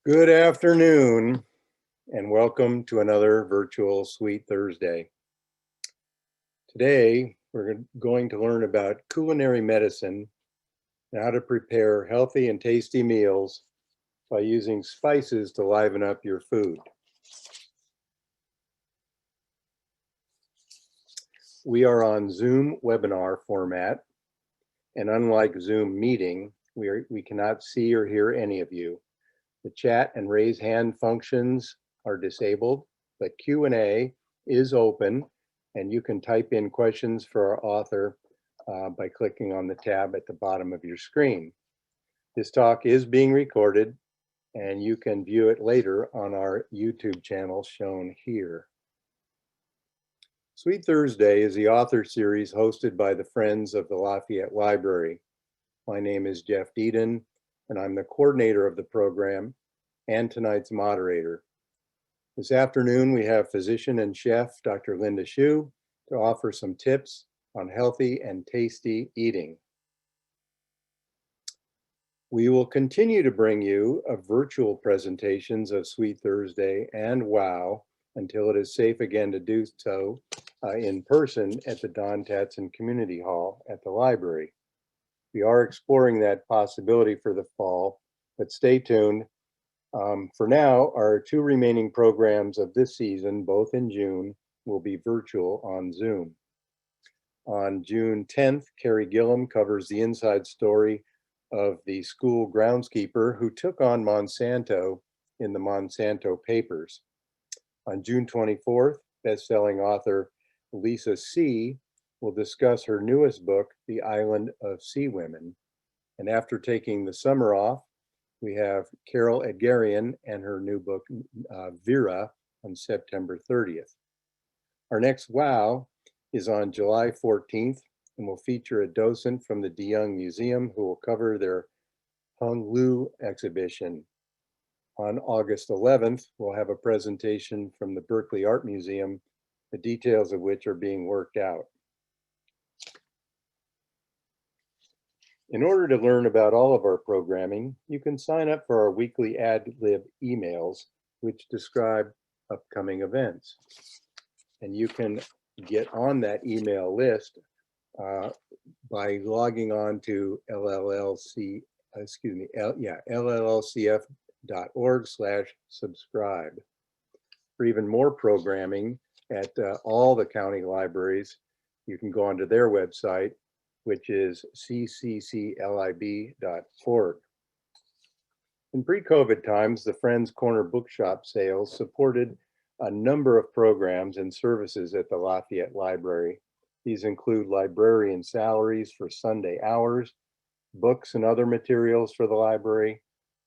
Good afternoon, and welcome to another virtual Sweet Thursday. Today, we're going to learn about culinary medicine and how to prepare healthy and tasty meals by using spices to liven up your food. We are on Zoom webinar format, and unlike Zoom meeting, we cannot see or hear any of you. The chat and raise hand functions are disabled, but Q&A is open, and you can type in questions for our author by clicking on the tab at the bottom of your screen. This talk is being recorded, and you can view it later on our YouTube channel shown here. Sweet Thursday is the author series hosted by the Friends of the Lafayette Library. My name is Jeff Deeden, and I'm the coordinator of the program and tonight's moderator. This afternoon, we have physician and chef, Dr. Linda Shiue, to offer some tips on healthy and tasty eating. We will continue to bring you virtual presentations of Sweet Thursday and WOW until it is safe again to do so in person at the Don Tatson Community Hall at the library. We are exploring that possibility for the fall, but stay tuned. For now, our two remaining programs of this season, both in June, will be virtual on Zoom. On June 10th, Carrie Gillum covers the inside story of the school groundskeeper who took on Monsanto in the Monsanto Papers. On June 24th, best-selling author Lisa C. will discuss her newest book, The Island of Sea Women. And after taking the summer off, we have Carol Edgarian and her new book, Vera, on September 30th. Our next WOW is on July 14th and will feature a docent from the De Young Museum who will cover their Hung Lu exhibition. On August 11th, we'll have a presentation from the Berkeley Art Museum, the details of which are being worked out. In order to learn about all of our programming, you can sign up for our weekly ad-lib emails, which describe upcoming events. And you can get on that email list by logging on to llcf.org/subscribe. For even more programming at all the county libraries, you can go onto their website, which is ccclib.org. In pre-COVID times, the Friends Corner Bookshop sales supported a number of programs and services at the Lafayette Library. These include librarian salaries for Sunday hours, books and other materials for the library,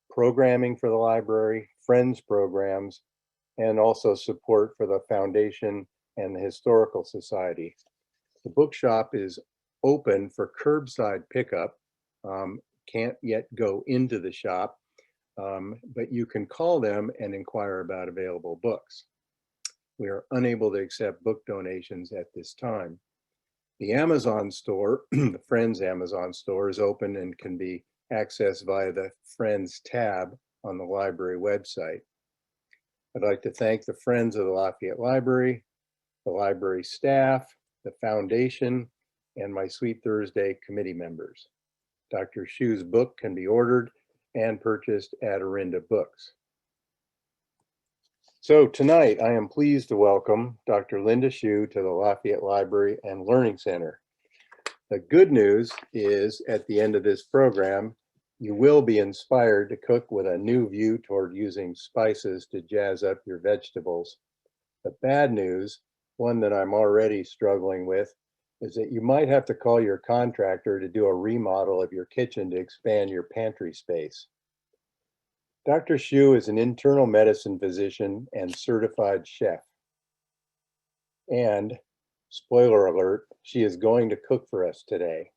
programming for the library, Friends programs, and also support for the Foundation and the Historical Society. The bookshop is open for curbside pickup. Can't yet go into the shop, but you can call them and inquire about available books. We are unable to accept book donations at this time. The Amazon store, the Friends Amazon store, is open and can be accessed via the Friends tab on the library website. I'd like to thank the Friends of the Lafayette Library, the library staff, the foundation, and my Sweet Thursday committee members. Dr. Shiue's book can be ordered and purchased at Orinda Books. So tonight, I am pleased to welcome Dr. Linda Shiue to the Lafayette Library and Learning Center. The good news is at the end of this program, you will be inspired to cook with a new view toward using spices to jazz up your vegetables. The bad news, one that I'm already struggling with, is that you might have to call your contractor to do a remodel of your kitchen to expand your pantry space. Dr. Shiue is an internal medicine physician and certified chef. And, spoiler alert, she is going to cook for us today.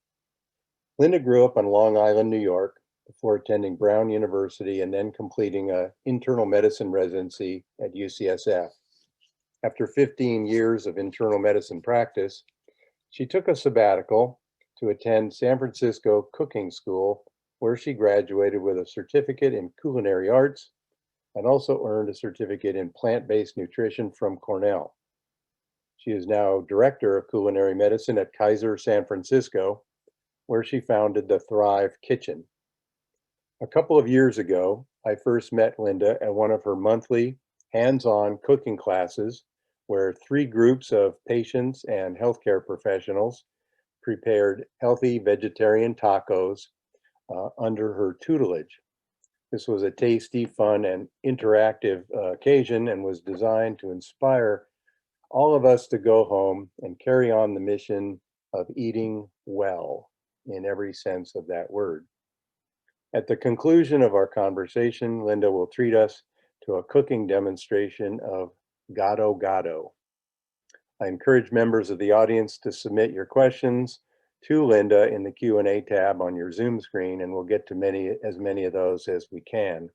Linda grew up on Long Island, New York, before attending Brown University and then completing an internal medicine residency at UCSF. After 15 years of internal medicine practice, she took a sabbatical to attend San Francisco Cooking School, where she graduated with a certificate in culinary arts and also earned a certificate in plant-based nutrition from Cornell. She is now director of culinary medicine at Kaiser San Francisco, where she founded the Thrive Kitchen. A couple of years ago, I first met Linda at one of her monthly hands-on cooking classes where 3 groups of patients and healthcare professionals prepared healthy vegetarian tacos under her tutelage. This was a tasty, fun, and interactive occasion and was designed to inspire all of us to go home and carry on the mission of eating well in every sense of that word. At the conclusion of our conversation, Linda will treat us to a cooking demonstration of gado gado. I encourage members of the audience to submit your questions to Linda in the Q&A tab on your Zoom screen, and we'll get to as many of those as we can.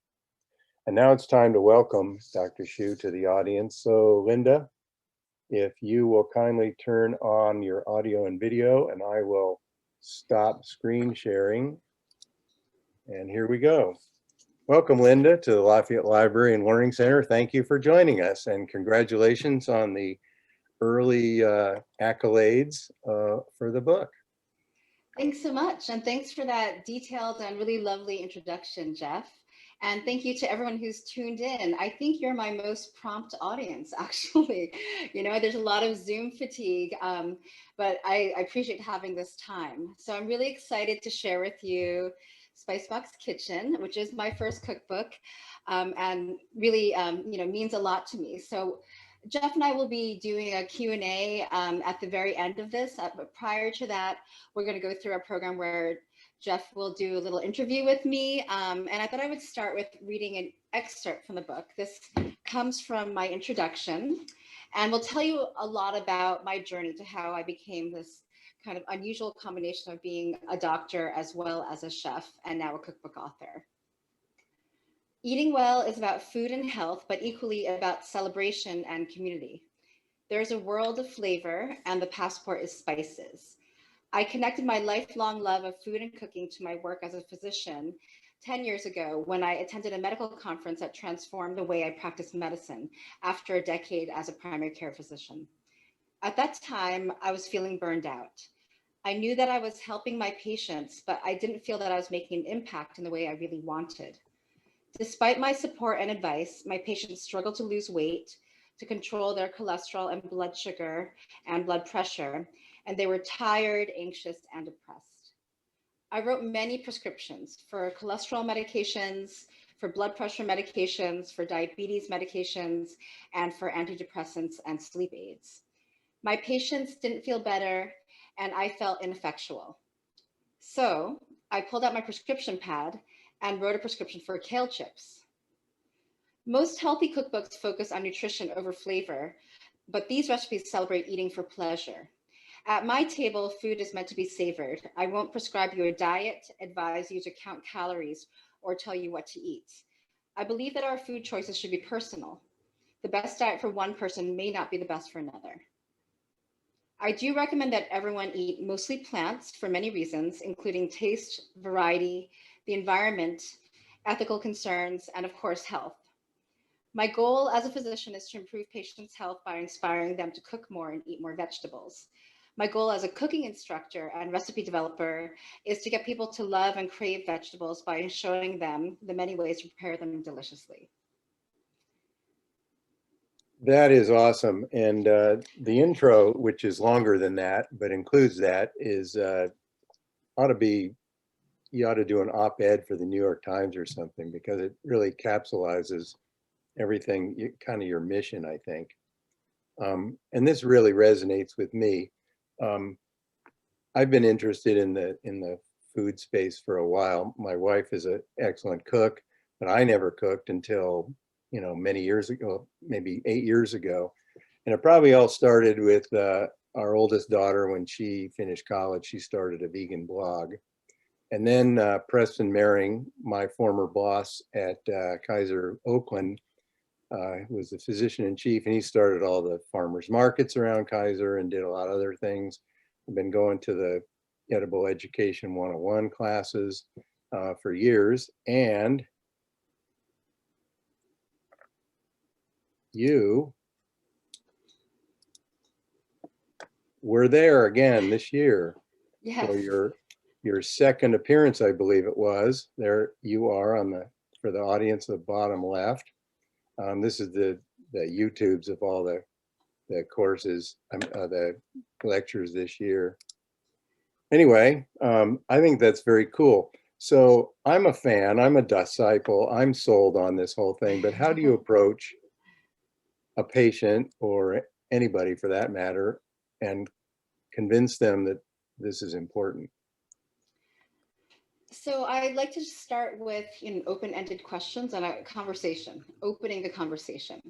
And now it's time to welcome Dr. Shiue to the audience. So Linda, if you will kindly turn on your audio and video, and I will stop screen sharing. And here we go. Welcome, Linda, to the Lafayette Library and Learning Center. Thank you for joining us, and congratulations on the early accolades for the book. Thanks so much, and thanks for that detailed and really lovely introduction, Jeff. And thank you to everyone who's tuned in. I think you're my most prompt audience, actually. You know, there's a lot of Zoom fatigue, but I appreciate having this time. So I'm really excited to share with you Spicebox Kitchen, which is my first cookbook, and really, means a lot to me. So Jeff and I will be doing a Q&A at the very end of this, but prior to that, we're going to go through a program where Jeff will do a little interview with me. And I thought I would start with reading an excerpt from the book. This comes from my introduction and will tell you a lot about my journey to how I became this kind of unusual combination of being a doctor as well as a chef and now a cookbook author. Eating well is about food and health, but equally about celebration and community. There's a world of flavor, and the passport is spices. I connected my lifelong love of food and cooking to my work as a physician 10 years ago when I attended a medical conference that transformed the way I practiced medicine after a decade as a primary care physician. At that time, I was feeling burned out. I knew that I was helping my patients, but I didn't feel that I was making an impact in the way I really wanted. Despite my support and advice, my patients struggled to lose weight, to control their cholesterol and blood sugar and blood pressure, and they were tired, anxious, and depressed. I wrote many prescriptions for cholesterol medications, for blood pressure medications, for diabetes medications, and for antidepressants and sleep aids. My patients didn't feel better, and I felt ineffectual. So I pulled out my prescription pad and wrote a prescription for kale chips. Most healthy cookbooks focus on nutrition over flavor, but these recipes celebrate eating for pleasure. At my table, food is meant to be savored. I won't prescribe you a diet, advise you to count calories, or tell you what to eat. I believe that our food choices should be personal. The best diet for one person may not be the best for another. I do recommend that everyone eat mostly plants for many reasons, including taste, variety, the environment, ethical concerns, and of course, health. My goal as a physician is to improve patients' health by inspiring them to cook more and eat more vegetables. My goal as a cooking instructor and recipe developer is to get people to love and crave vegetables by showing them the many ways to prepare them deliciously. That is awesome. And the intro, which is longer than that, but includes that, is ought to be, you ought to do an op-ed for the New York Times or something, because it really capsulizes everything, kind of your mission, I think. And this really resonates with me. I've been interested in the food space for a while. My wife is an excellent cook, but I never cooked until, many years ago, maybe 8 years ago. And it probably all started with our oldest daughter. When she finished college, she started a vegan blog. And then Preston Mehring, my former boss at Kaiser Oakland, was the physician in chief, and he started all the farmers markets around Kaiser and did a lot of other things. I've been going to the Edible Education 101 classes for years, and you were there again this year Yes. for your second appearance, I believe it was. There you are on for the audience, the bottom left. This is the YouTubes of all the courses, the lectures this year. Anyway, I think that's very cool. So I'm a fan, I'm a disciple, I'm sold on this whole thing, but how do you approach a patient or anybody for that matter and convince them that this is important? So I'd like to start with open-ended questions and a conversation, opening the conversation.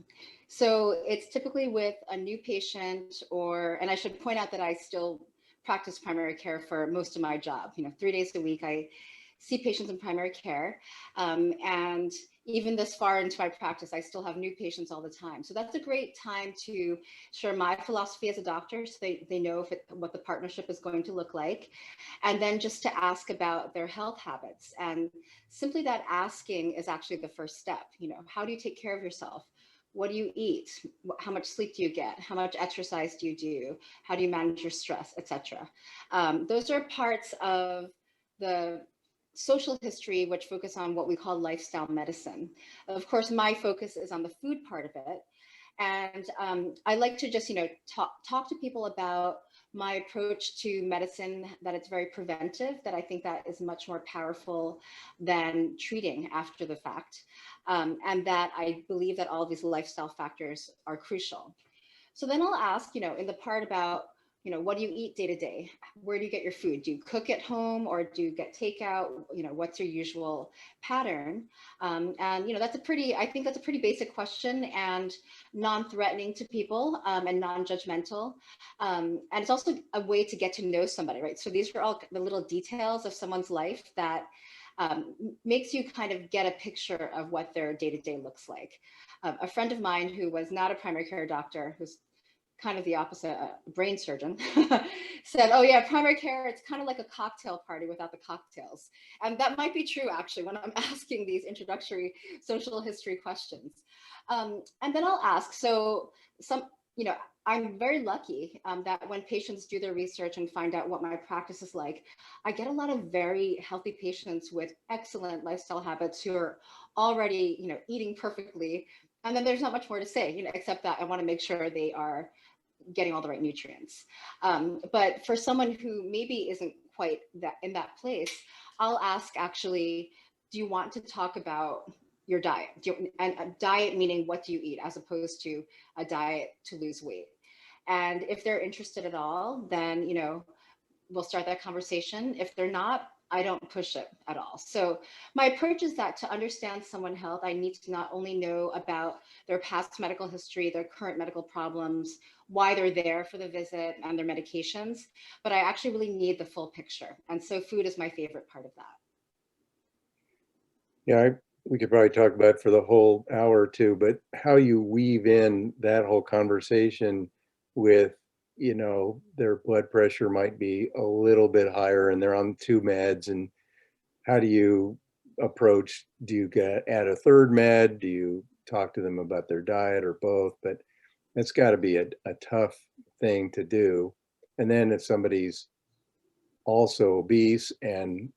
So it's typically with a new patient, and I should point out that I still practice primary care for most of my job. 3 days a week, I see patients in primary care. And even this far into my practice, I still have new patients all the time. So that's a great time to share my philosophy as a doctor, so they know what the partnership is going to look like. And then just to ask about their health habits. And simply that asking is actually the first step. How do you take care of yourself? What do you eat? How much sleep do you get? How much exercise do you do? How do you manage your stress, etc.? Those are parts of the social history, which focus on what we call lifestyle medicine. Of course, my focus is on the food part of it. And I like to just, talk to people about my approach to medicine, that it's very preventive, that I think that is much more powerful than treating after the fact. And that I believe that all of these lifestyle factors are crucial. So then I'll ask, in the part about, what do you eat day to day? Where do you get your food? Do you cook at home or do you get takeout? What's your usual pattern? And, I think that's a pretty basic question and non-threatening to people, and non-judgmental. And it's also a way to get to know somebody, right? So these are all the little details of someone's life that makes you kind of get a picture of what their day-to-day looks like. A friend of mine who was not a primary care doctor, who's kind of the opposite, brain surgeon, said, oh yeah, primary care, it's kind of like a cocktail party without the cocktails. And that might be true, actually, when I'm asking these introductory social history questions. And then I'll ask, so I'm very lucky that when patients do their research and find out what my practice is like, I get a lot of very healthy patients with excellent lifestyle habits who are already, eating perfectly. And then there's not much more to say, except that I want to make sure they are getting all the right nutrients. But for someone who maybe isn't quite in that place, I'll ask actually, do you want to talk about your diet? And a diet meaning what do you eat, as opposed to a diet to lose weight. And if they're interested at all, then, we'll start that conversation. If they're not, I don't push it at all. So my approach is that to understand someone's health, I need to not only know about their past medical history, their current medical problems, why they're there for the visit, and their medications, but I actually really need the full picture. And so food is my favorite part of that. Yeah, we could probably talk about it for the whole hour or two, but how you weave in that whole conversation with, their blood pressure might be a little bit higher and they're on 2 meds, and how do you approach, do you add a third med? Do you talk to them about their diet or both? But it's got to be a tough thing to do. And then if somebody's also obese and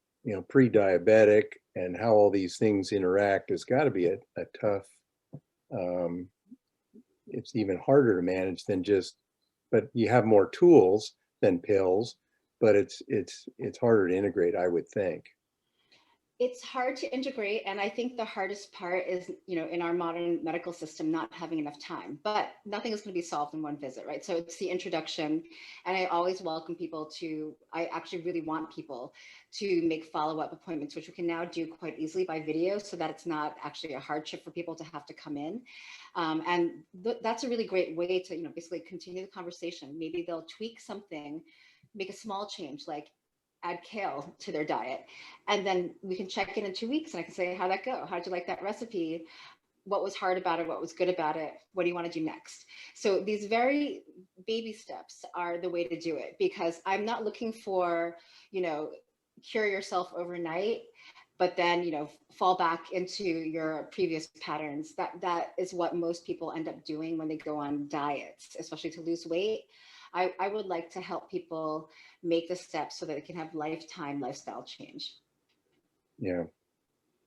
pre-diabetic, and how all these things interact has got to be a tough, it's even harder to manage than just, but you have more tools than pills, but it's harder to integrate, I would think. It's hard to integrate. And I think the hardest part is, in our modern medical system, not having enough time, but nothing is going to be solved in one visit, right? So it's the introduction. And I always welcome people I actually really want people to make follow-up appointments, which we can now do quite easily by video, so that it's not actually a hardship for people to have to come in. And that's a really great way to, basically continue the conversation. Maybe they'll tweak something, make a small change, like add kale to their diet. And then we can check in 2 weeks and I can say, how'd that go? How'd you like that recipe? What was hard about it? What was good about it? What do you want to do next? So these very baby steps are the way to do it, because I'm not looking for, cure yourself overnight. but then, fall back into your previous patterns. That is what most people end up doing when they go on diets, especially to lose weight. I would like to help people make the steps so that they can have lifetime lifestyle change. Yeah,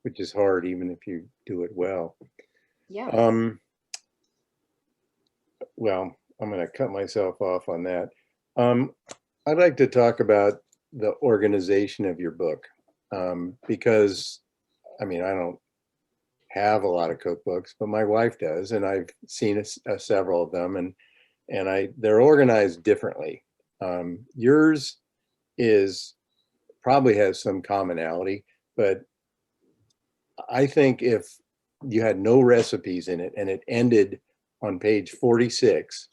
which is hard even if you do it well. Yeah. Well, I'm going to cut myself off on that. I'd like to talk about the organization of your book, because, I mean, I don't have a lot of cookbooks, but my wife does, and I've seen several of them, and they're organized differently. Yours is probably has some commonality, but I think if you had no recipes in it and it ended on page 46,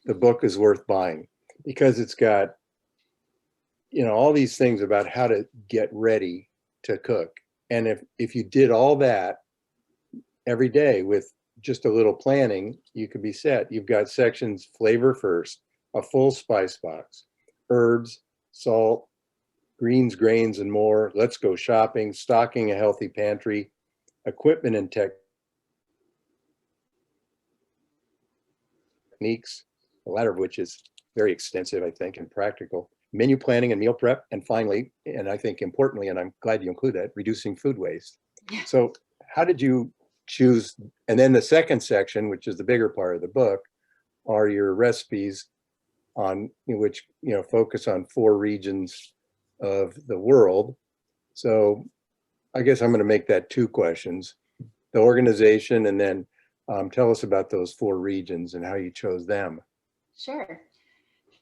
the book is worth buying, because it's got, all these things about how to get ready to cook. And if you did all that every day with just a little planning, you could be set. You've got sections: flavor first, a full spice box, herbs, salt, greens, grains, and more. Let's go shopping, stocking a healthy pantry, equipment and techniques, the latter of which is very extensive, I think, and practical. Menu planning and meal prep, and finally, and I think importantly, and I'm glad you include that, reducing food waste. So how did you choose? And then the second section, which is the bigger part of the book, are your recipes on which focus on 4 regions of the world. So I guess I'm going to make that 2 questions: the organization, and then tell us about those 4 regions and how you chose them. Sure.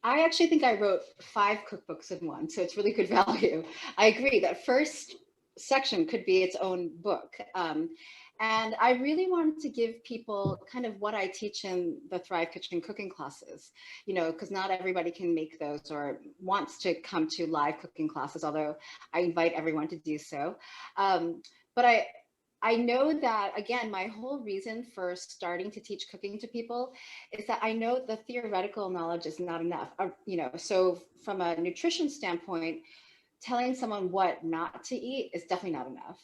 I actually think I wrote 5 cookbooks in one, so it's really good value. I agree that first section could be its own book. And I really wanted to give people kind of what I teach in the Thrive Kitchen cooking classes, because not everybody can make those or wants to come to live cooking classes, although I invite everyone to do so. But I know that, again, my whole reason for starting to teach cooking to people is that I know the theoretical knowledge is not enough. So from a nutrition standpoint, telling someone what not to eat is definitely not enough.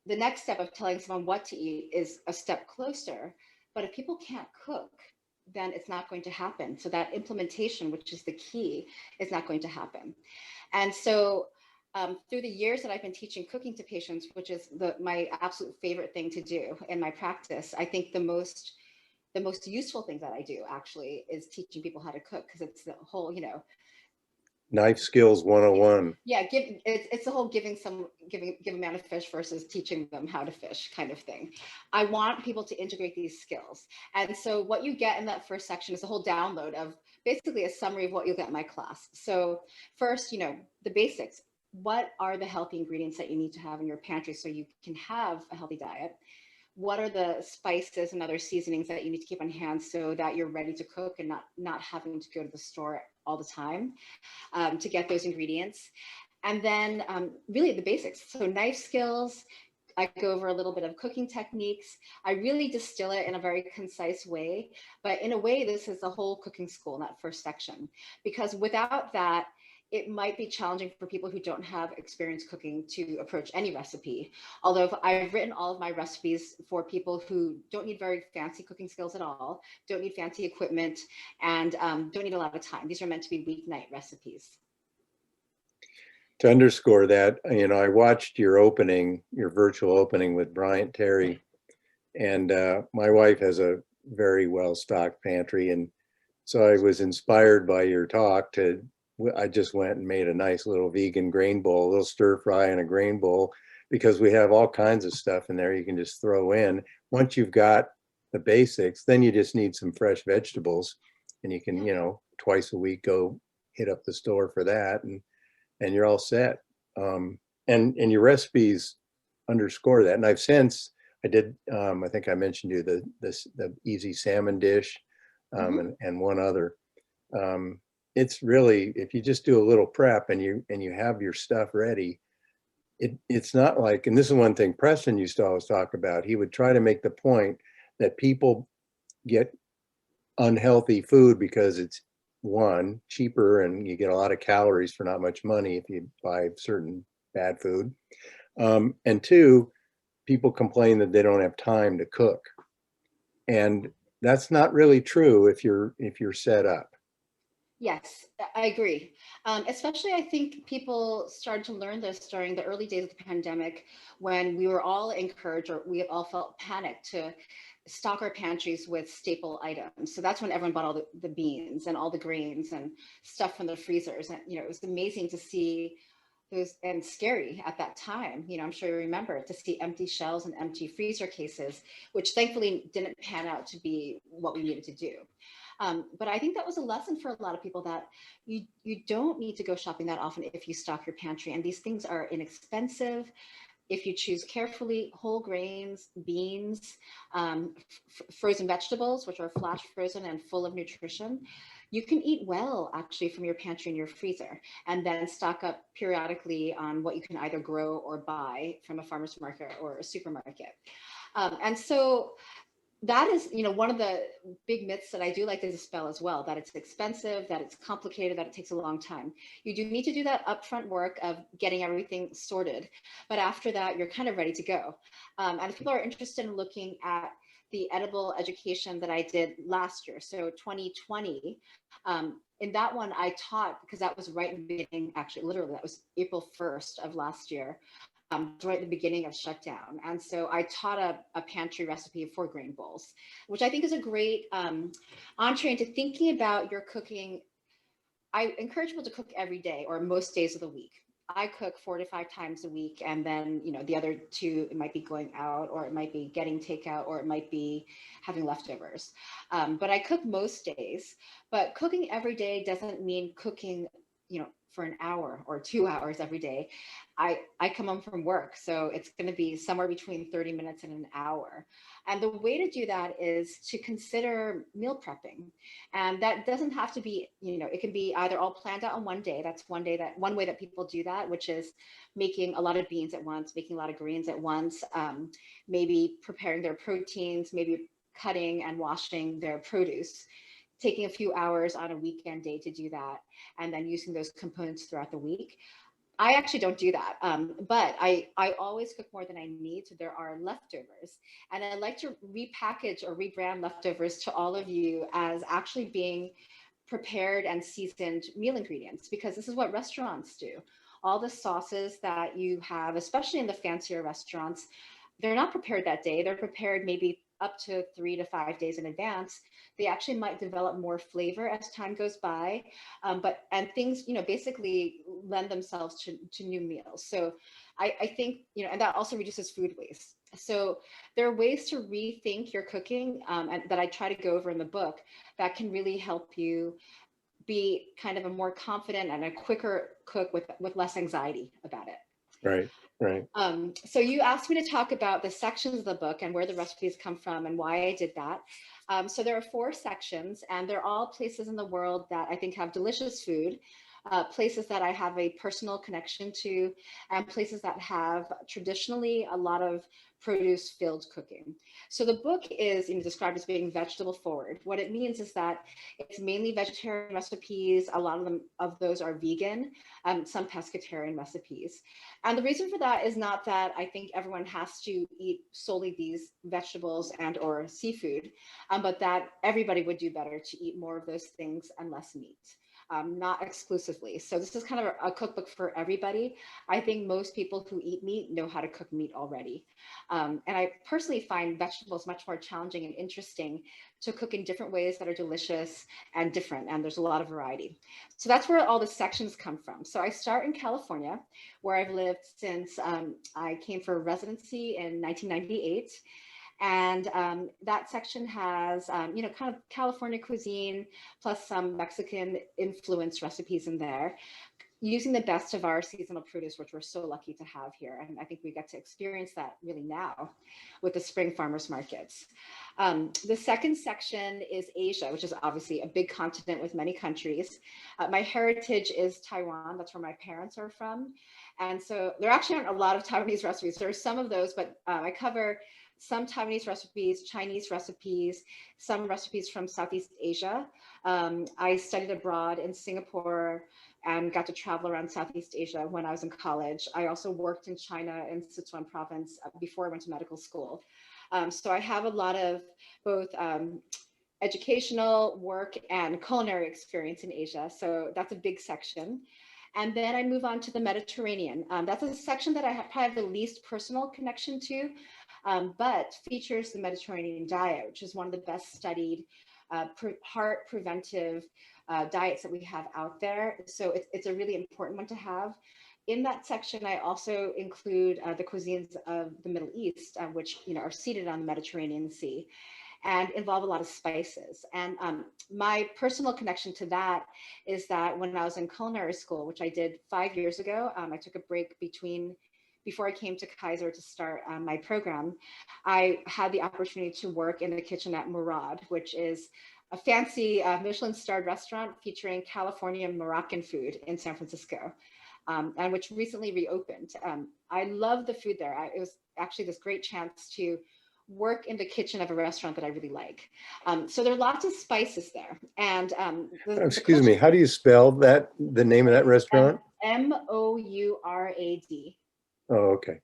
The next step of telling someone what to eat is a step closer. But if people can't cook, then it's not going to happen. So that implementation, which is the key, is not going to happen. And so through the years that I've been teaching cooking to patients, which is my absolute favorite thing to do in my practice, I think the most useful thing that I do actually is teaching people how to cook, because it's the whole, Knife skills 101. Yeah, it's the whole give a man a fish versus teaching them how to fish kind of thing. I want people to integrate these skills. And so what you get in that first section is a whole download of basically a summary of what you'll get in my class. So first, the basics. What are the healthy ingredients that you need to have in your pantry so you can have a healthy diet? What are the spices and other seasonings that you need to keep on hand so that you're ready to cook and not having to go to the store all the time to get those ingredients? And then really the basics. So knife skills, I go over a little bit of cooking techniques. I really distill it in a very concise way, but in a way, this is the whole cooking school in that first section, because without that, it might be challenging for people who don't have experience cooking to approach any recipe. Although I've written all of my recipes for people who don't need very fancy cooking skills at all, don't need fancy equipment, and don't need a lot of time. These are meant to be weeknight recipes. To underscore that, I watched your virtual opening with Bryant Terry, and my wife has a very well-stocked pantry, and so I was inspired by your talk I just went and made a nice little vegan grain bowl, a little stir fry in a grain bowl, because we have all kinds of stuff in there you can just throw in. Once you've got the basics, then you just need some fresh vegetables, and you can, twice a week go hit up the store for that, and you're all set. And your recipes underscore that. And I did, I think I mentioned you the easy salmon dish, and one other. It's really, if you just do a little prep and you have your stuff ready, it's not like, and this is one thing Preston used to always talk about. He would try to make the point that people get unhealthy food because it's, one, cheaper, and you get a lot of calories for not much money if you buy certain bad food. And two, people complain that they don't have time to cook. And that's not really true if you're set up. Yes, I agree. Especially, I think people started to learn this during the early days of the pandemic when we were all encouraged, or we all felt panicked to stock our pantries with staple items. So that's when everyone bought all the beans and all the grains and stuff from the freezers. And, it was amazing to see those, and scary at that time. I'm sure you remember, to see empty shelves and empty freezer cases, which thankfully didn't pan out to be what we needed to do. But I think that was a lesson for a lot of people, that you don't need to go shopping that often if you stock your pantry. And these things are inexpensive if you choose carefully: whole grains, beans, frozen vegetables, which are flash frozen and full of nutrition. You can eat well, actually, from your pantry and your freezer, and then stock up periodically on what you can either grow or buy from a farmer's market or a supermarket. And so that is, one of the big myths that I do like to dispel as well, that it's expensive, that it's complicated, that it takes a long time. You do need to do that upfront work of getting everything sorted, but after that, you're kind of ready to go. And if people are interested in looking at the edible education that I did last year, so 2020, in that one I taught, because that was right in the beginning, actually, literally, that was April 1st of last year. Right at the beginning of shutdown. And so I taught a pantry recipe for grain bowls, which I think is a great entree into thinking about your cooking. I encourage people to cook every day or most days of the week. I cook 4 to 5 times a week. And then, the other 2, it might be going out, or it might be getting takeout, or it might be having leftovers. But I cook most days. But cooking every day doesn't mean cooking, for an hour or 2 hours every day. I come home from work, so it's going to be somewhere between 30 minutes and an hour. And the way to do that is to consider meal prepping. And that doesn't have to be, it can be either all planned out on one day. That's one way that people do that, which is making a lot of beans at once, making a lot of greens at once, maybe preparing their proteins, maybe cutting and washing their produce, taking a few hours on a weekend day to do that, and then using those components throughout the week. I actually don't do that, but I always cook more than I need, so there are leftovers. And I like to repackage or rebrand leftovers to all of you as actually being prepared and seasoned meal ingredients, because this is what restaurants do. All the sauces that you have, especially in the fancier restaurants, they're not prepared that day. They're prepared maybe up to 3 to 5 days in advance. They actually might develop more flavor as time goes by, and things, basically lend themselves to new meals. So I think, and that also reduces food waste. So there are ways to rethink your cooking, and that I try to go over in the book, that can really help you be kind of a more confident and a quicker cook with less anxiety about it. Right, right. So you asked me to talk about the sections of the book and where the recipes come from and why I did that. So there are 4 sections, and they're all places in the world that I think have delicious food, places that I have a personal connection to, and places that have traditionally a lot of produce-filled cooking. So the book is described as being vegetable forward. What it means is that it's mainly vegetarian recipes. A lot of those are vegan, some pescatarian recipes. And the reason for that is not that I think everyone has to eat solely these vegetables and or seafood, but that everybody would do better to eat more of those things and less meat. Not exclusively. So this is kind of a cookbook for everybody. I think most people who eat meat know how to cook meat already. And I personally find vegetables much more challenging and interesting to cook in different ways that are delicious and different. And there's a lot of variety. So that's where all the sections come from. So I start in California, where I've lived since I came for residency in 1998. And that section has, kind of California cuisine, plus some Mexican influenced recipes in there, using the best of our seasonal produce, which we're so lucky to have here. And I think we get to experience that really now with the spring farmers markets. The second section is Asia, which is obviously a big continent with many countries. My heritage is Taiwan. That's where my parents are from. And so there actually aren't a lot of Taiwanese recipes. There are some of those, but I cover some Taiwanese recipes, Chinese recipes, some recipes from Southeast Asia. I studied abroad in Singapore and got to travel around Southeast Asia when I was in college. I also worked in China in Sichuan province before I went to medical school. So I have a lot of both educational work and culinary experience in Asia. So that's a big section. And then I move on to the Mediterranean. That's a section that I probably have the least personal connection to, but features the Mediterranean diet, which is one of the best studied heart preventive diets that we have out there. So it's a really important one to have. In that section, I also include the cuisines of the Middle East, which are seated on the Mediterranean Sea and involve a lot of spices. And my personal connection to that is that when I was in culinary school, which I did 5 years ago, I took a break before I came to Kaiser to start my program. I had the opportunity to work in the kitchen at Murad, which is a fancy Michelin-starred restaurant featuring California Moroccan food in San Francisco, and which recently reopened. I love the food there. It was actually this great chance to work in the kitchen of a restaurant that I really like. So there are lots of spices there. And Excuse me, how do you spell that, the name of that restaurant? Mourad. Oh, okay.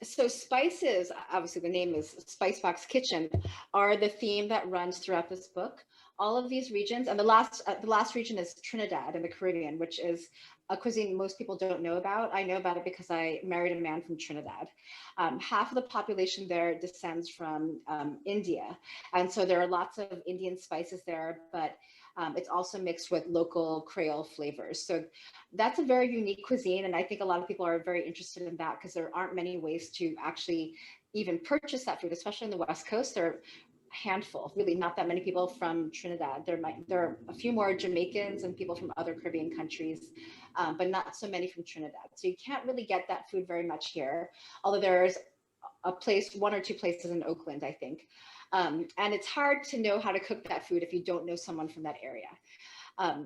So spices, obviously the name is Spicebox Kitchen, are the theme that runs throughout this book. All of these regions, and the last region is Trinidad in the Caribbean, which is a cuisine most people don't know about. I know about it because I married a man from Trinidad. Half of the population there descends from India. And so there are lots of Indian spices there, but it's also mixed with local Creole flavors. So that's a very unique cuisine. And I think a lot of people are very interested in that because there aren't many ways to actually even purchase that food, especially in the West Coast. There are a handful, really not that many people from Trinidad. There are a few more Jamaicans and people from other Caribbean countries, but not so many from Trinidad. So you can't really get that food very much here, although there's one or two places in Oakland, I think. And it's hard to know how to cook that food if you don't know someone from that area.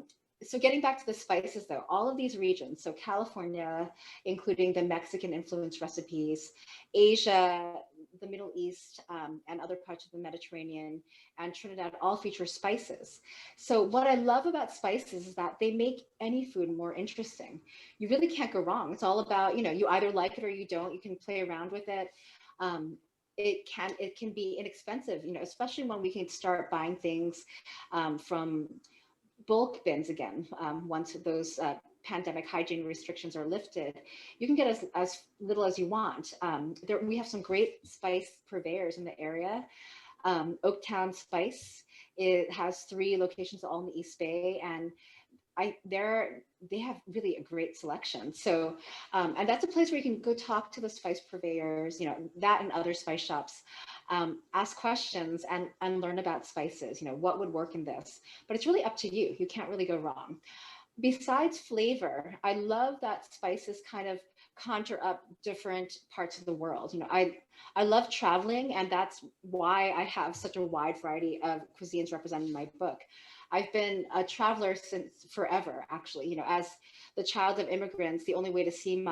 So getting back to the spices though, all of these regions, so California, including the Mexican influenced recipes, Asia, the Middle East, and other parts of the Mediterranean, and Trinidad all feature spices. So what I love about spices is that they make any food more interesting. You really can't go wrong. It's all about, you either like it or you don't. You can play around with it. It can be inexpensive, especially when we can start buying things from bulk bins again. Once those pandemic hygiene restrictions are lifted, you can get as little as you want. We have some great spice purveyors in the area. Oaktown Spice, it has 3 locations all in the East Bay, and they have really a great selection. So, and that's a place where you can go talk to the spice purveyors, that and other spice shops, ask questions and learn about spices, what would work in this, but it's really up to you. You can't really go wrong. Besides flavor, I love that spices kind of conjure up different parts of the world. I love traveling, and that's why I have such a wide variety of cuisines represented in my book. I've been a traveler since forever, actually. As the child of immigrants, the only way to see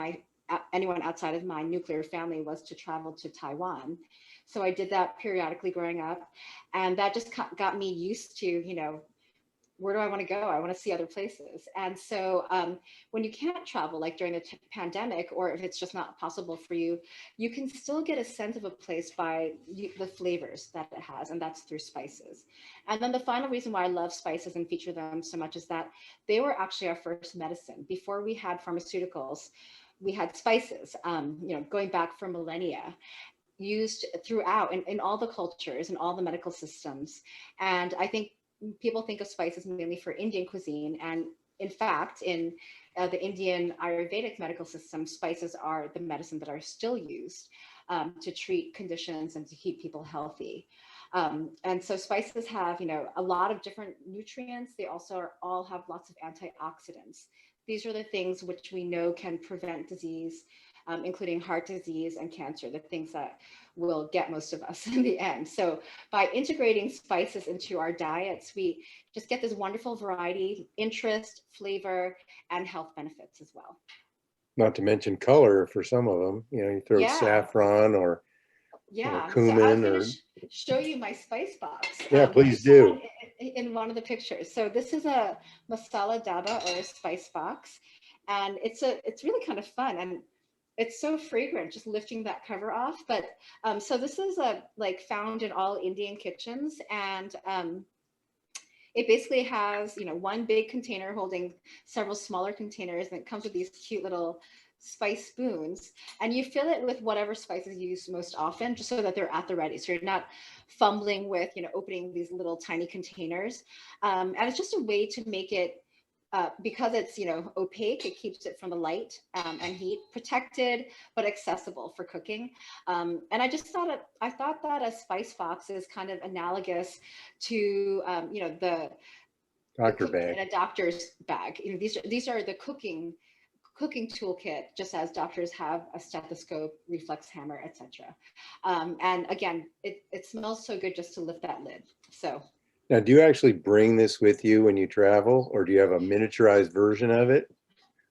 anyone outside of my nuclear family was to travel to Taiwan. So I did that periodically growing up, and that just got me used to, where do I want to go? I want to see other places. And so when you can't travel, like during the pandemic, or if it's just not possible for you, you can still get a sense of a place by the flavors that it has, and that's through spices. And then the final reason why I love spices and feature them so much is that they were actually our first medicine. Before we had pharmaceuticals, we had spices, going back for millennia, used throughout in all the cultures and all the medical systems. And I think people think of spices mainly for Indian cuisine. And in fact, in the Indian Ayurvedic medical system, spices are the medicine that are still used to treat conditions and to keep people healthy. And so spices have, a lot of different nutrients. They also all have lots of antioxidants. These are the things which we know can prevent disease, including heart disease and cancer, the things that will get most of us in the end. So by integrating spices into our diets, we just get this wonderful variety, interest, flavor, and health benefits as well. Not to mention color for some of them. You throw Yeah. saffron or Yeah, so I was cumin going to or, show you my spice box. yeah, You please saw do. it in one of the pictures. So this is a masala daba or a spice box, and it's really kind of fun, and it's so fragrant just lifting that cover off. But so this is a like found in all Indian kitchens, and it basically has, one big container holding several smaller containers, and it comes with these cute little spice spoons, and you fill it with whatever spices you use most often, just so that they're at the ready. So you're not fumbling with, opening these little tiny containers. And it's just a way to make it, because it's, opaque, it keeps it from the light and heat, protected but accessible for cooking. And I thought that a spice box is kind of analogous to, the Doctor cooking bag. in a doctor's bag. These are the cooking toolkit, just as doctors have a stethoscope, reflex hammer, etc. And again, it smells so good just to lift that lid. So Now, do you actually bring this with you when you travel, or do you have a miniaturized version of it?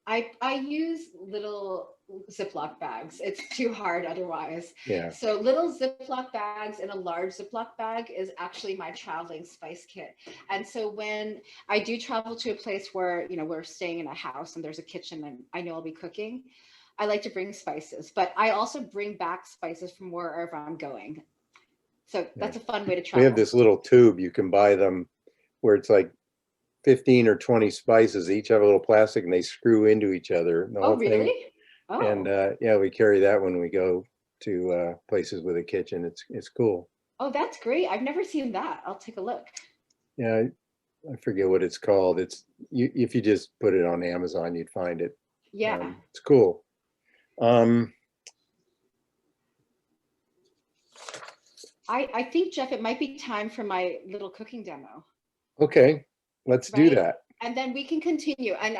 I use little Ziploc bags. It's too hard otherwise. Yeah. So little Ziploc bags and a large Ziploc bag is actually my traveling spice kit. And so when I do travel to a place where, we're staying in a house and there's a kitchen and I know I'll be cooking, I like to bring spices, but I also bring back spices from wherever I'm going. So Yeah. that's a fun way to We have travel. this little tube, you can buy them where it's like 15 or 20 spices, each have a little plastic and they screw into each other, the Oh, whole thing. really? And Oh, yeah, we carry that when we go to places with a kitchen. It's cool. oh, that's great. I've never seen that. I'll take a look. Yeah, I forget what it's called. If you just put it on Amazon, you'd find it. Yeah. It's cool. Um, I think, Jeff, it might be time for my little cooking demo, okay, let's do right? that. And then we can continue. And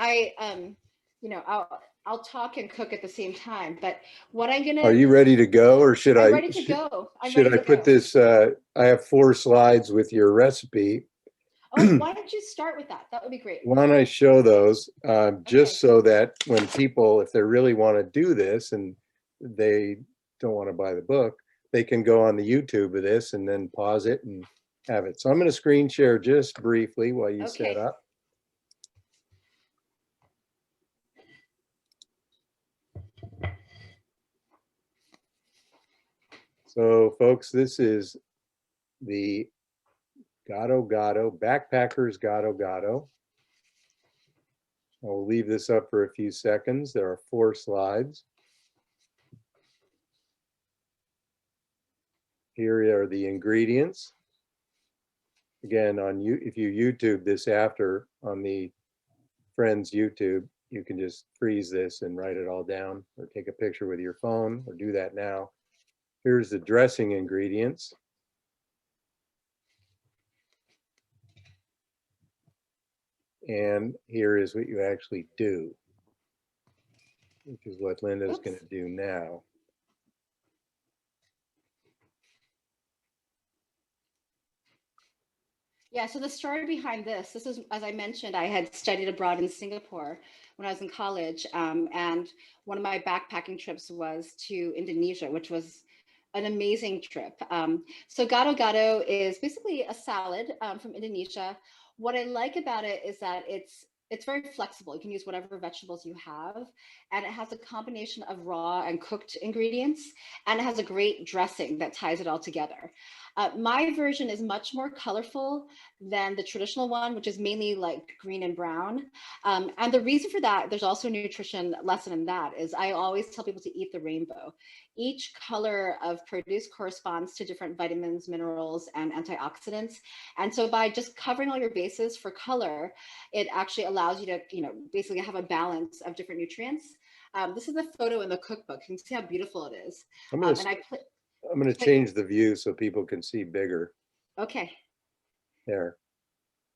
I'll talk and cook at the same time. But what I'm Are gonna, you ready to go, or should I'm I ready to go. I'm should ready I to put go. this? I have 4 slides with your recipe. Oh, why don't you start with that? That would be great. Why don't I show those just Okay. so that when people, if they really want to do this and they don't want to buy the book, they can go on the YouTube of this and then pause it and have it. So I'm going to screen share just briefly while you set Okay. up. So folks, this is the Gato Gato, Backpackers Gato Gato. I'll leave this up for a few seconds. There are 4 slides. Here are the ingredients. Again, if you YouTube this after on the friend's YouTube, you can just freeze this and write it all down, or take a picture with your phone, or do that now. Here's the dressing ingredients. And here is what you actually do, which is what Linda is going Oops. to do now. Yeah, so the story behind this is, as I mentioned, I had studied abroad in Singapore when I was in college. And one of my backpacking trips was to Indonesia, which was an amazing trip. So gado-gado is basically a salad from Indonesia. What I like about it is that it's very flexible. You can use whatever vegetables you have, and it has a combination of raw and cooked ingredients, and it has a great dressing that ties it all together. My version is much more colorful than the traditional one, which is mainly like green and brown. And the reason for that, there's also a nutrition lesson in that, is I always tell people to eat the rainbow. Each color of produce corresponds to different vitamins, minerals, and antioxidants. And so by just covering all your bases for color, it actually allows you to, basically have a balance of different nutrients. This is a photo in the cookbook. You can see how beautiful it is. I'm going And I put, to change the view so people can see bigger. okay. There.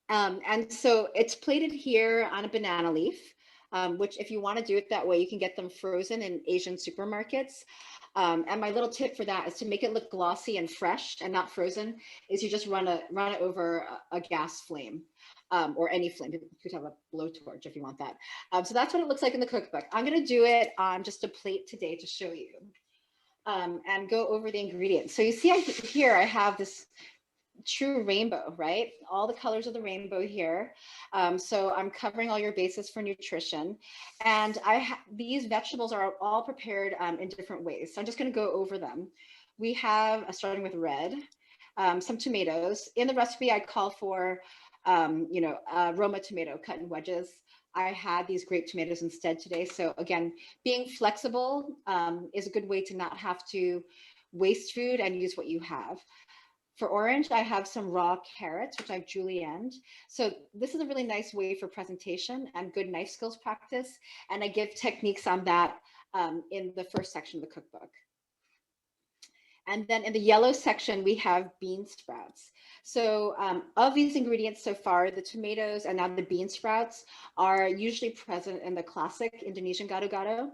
And so it's plated here on a banana leaf, which if you want to do it that way, you can get them frozen in Asian supermarkets. And my little tip for that is to make it look glossy and fresh and not frozen, is you just run it over a gas flame, or any flame. You could have a blowtorch if you want that. So that's what it looks like in the cookbook. I'm going to do it on just a plate today to show you. and go over the ingredients. So you see here I have this true rainbow, right? All the colors of the rainbow here. So I'm covering all your bases for nutrition. And these vegetables are all prepared in different ways. So I'm just going to go over them. We have, starting with red, some tomatoes. In the recipe, I call for, Roma tomato cut in wedges. I had these grape tomatoes instead today. So again, being flexible is a good way to not have to waste food and use what you have. For orange, I have some raw carrots, which I've julienned. So this is a really nice way for presentation and good knife skills practice. And I give techniques on that in the first section of the cookbook. And then in the yellow section, we have bean sprouts. So of these ingredients so far, the tomatoes and now the bean sprouts are usually present in the classic Indonesian gado-gado.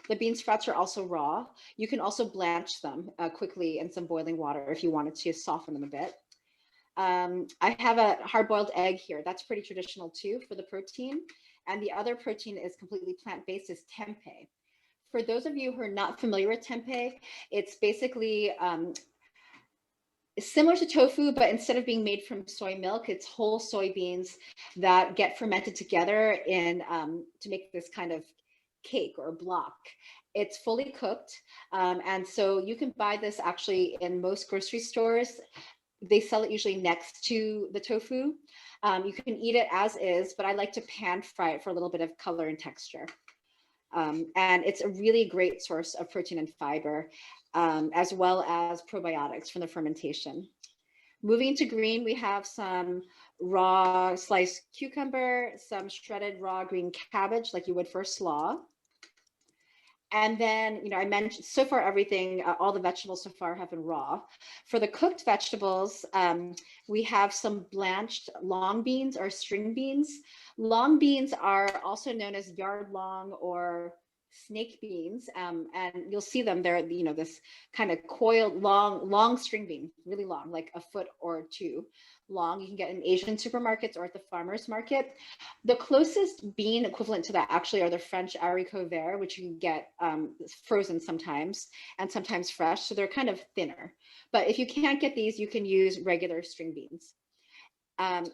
The bean sprouts are also raw. You can also blanch them quickly in some boiling water if you wanted to soften them a bit. I have a hard-boiled egg here. That's pretty traditional too for the protein. And the other protein is completely plant-based, is tempeh. For those of you who are not familiar with tempeh, it's basically similar to tofu, but instead of being made from soy milk, it's whole soybeans that get fermented together in to make this kind of cake or block. It's fully cooked. And so you can buy this actually in most grocery stores. They sell it usually next to the tofu. You can eat it as is, but I like to pan fry it for a little bit of color and texture. And it's a really great source of protein and fiber, as well as probiotics from the fermentation. Moving to green, we have some raw sliced cucumber, some shredded raw green cabbage like you would for slaw. And then, I mentioned so far everything, all the vegetables so far have been raw. For the cooked vegetables, we have some blanched long beans or string beans. Long beans are also known as yard long or snake beans, and you'll see them. They're, this kind of coiled, long string bean, really long, like a foot or two long. You can get in Asian supermarkets or at the farmer's market. The closest bean equivalent to that actually are the French haricot vert, which you can get frozen sometimes and sometimes fresh. So they're kind of thinner. But if you can't get these, you can use regular string beans.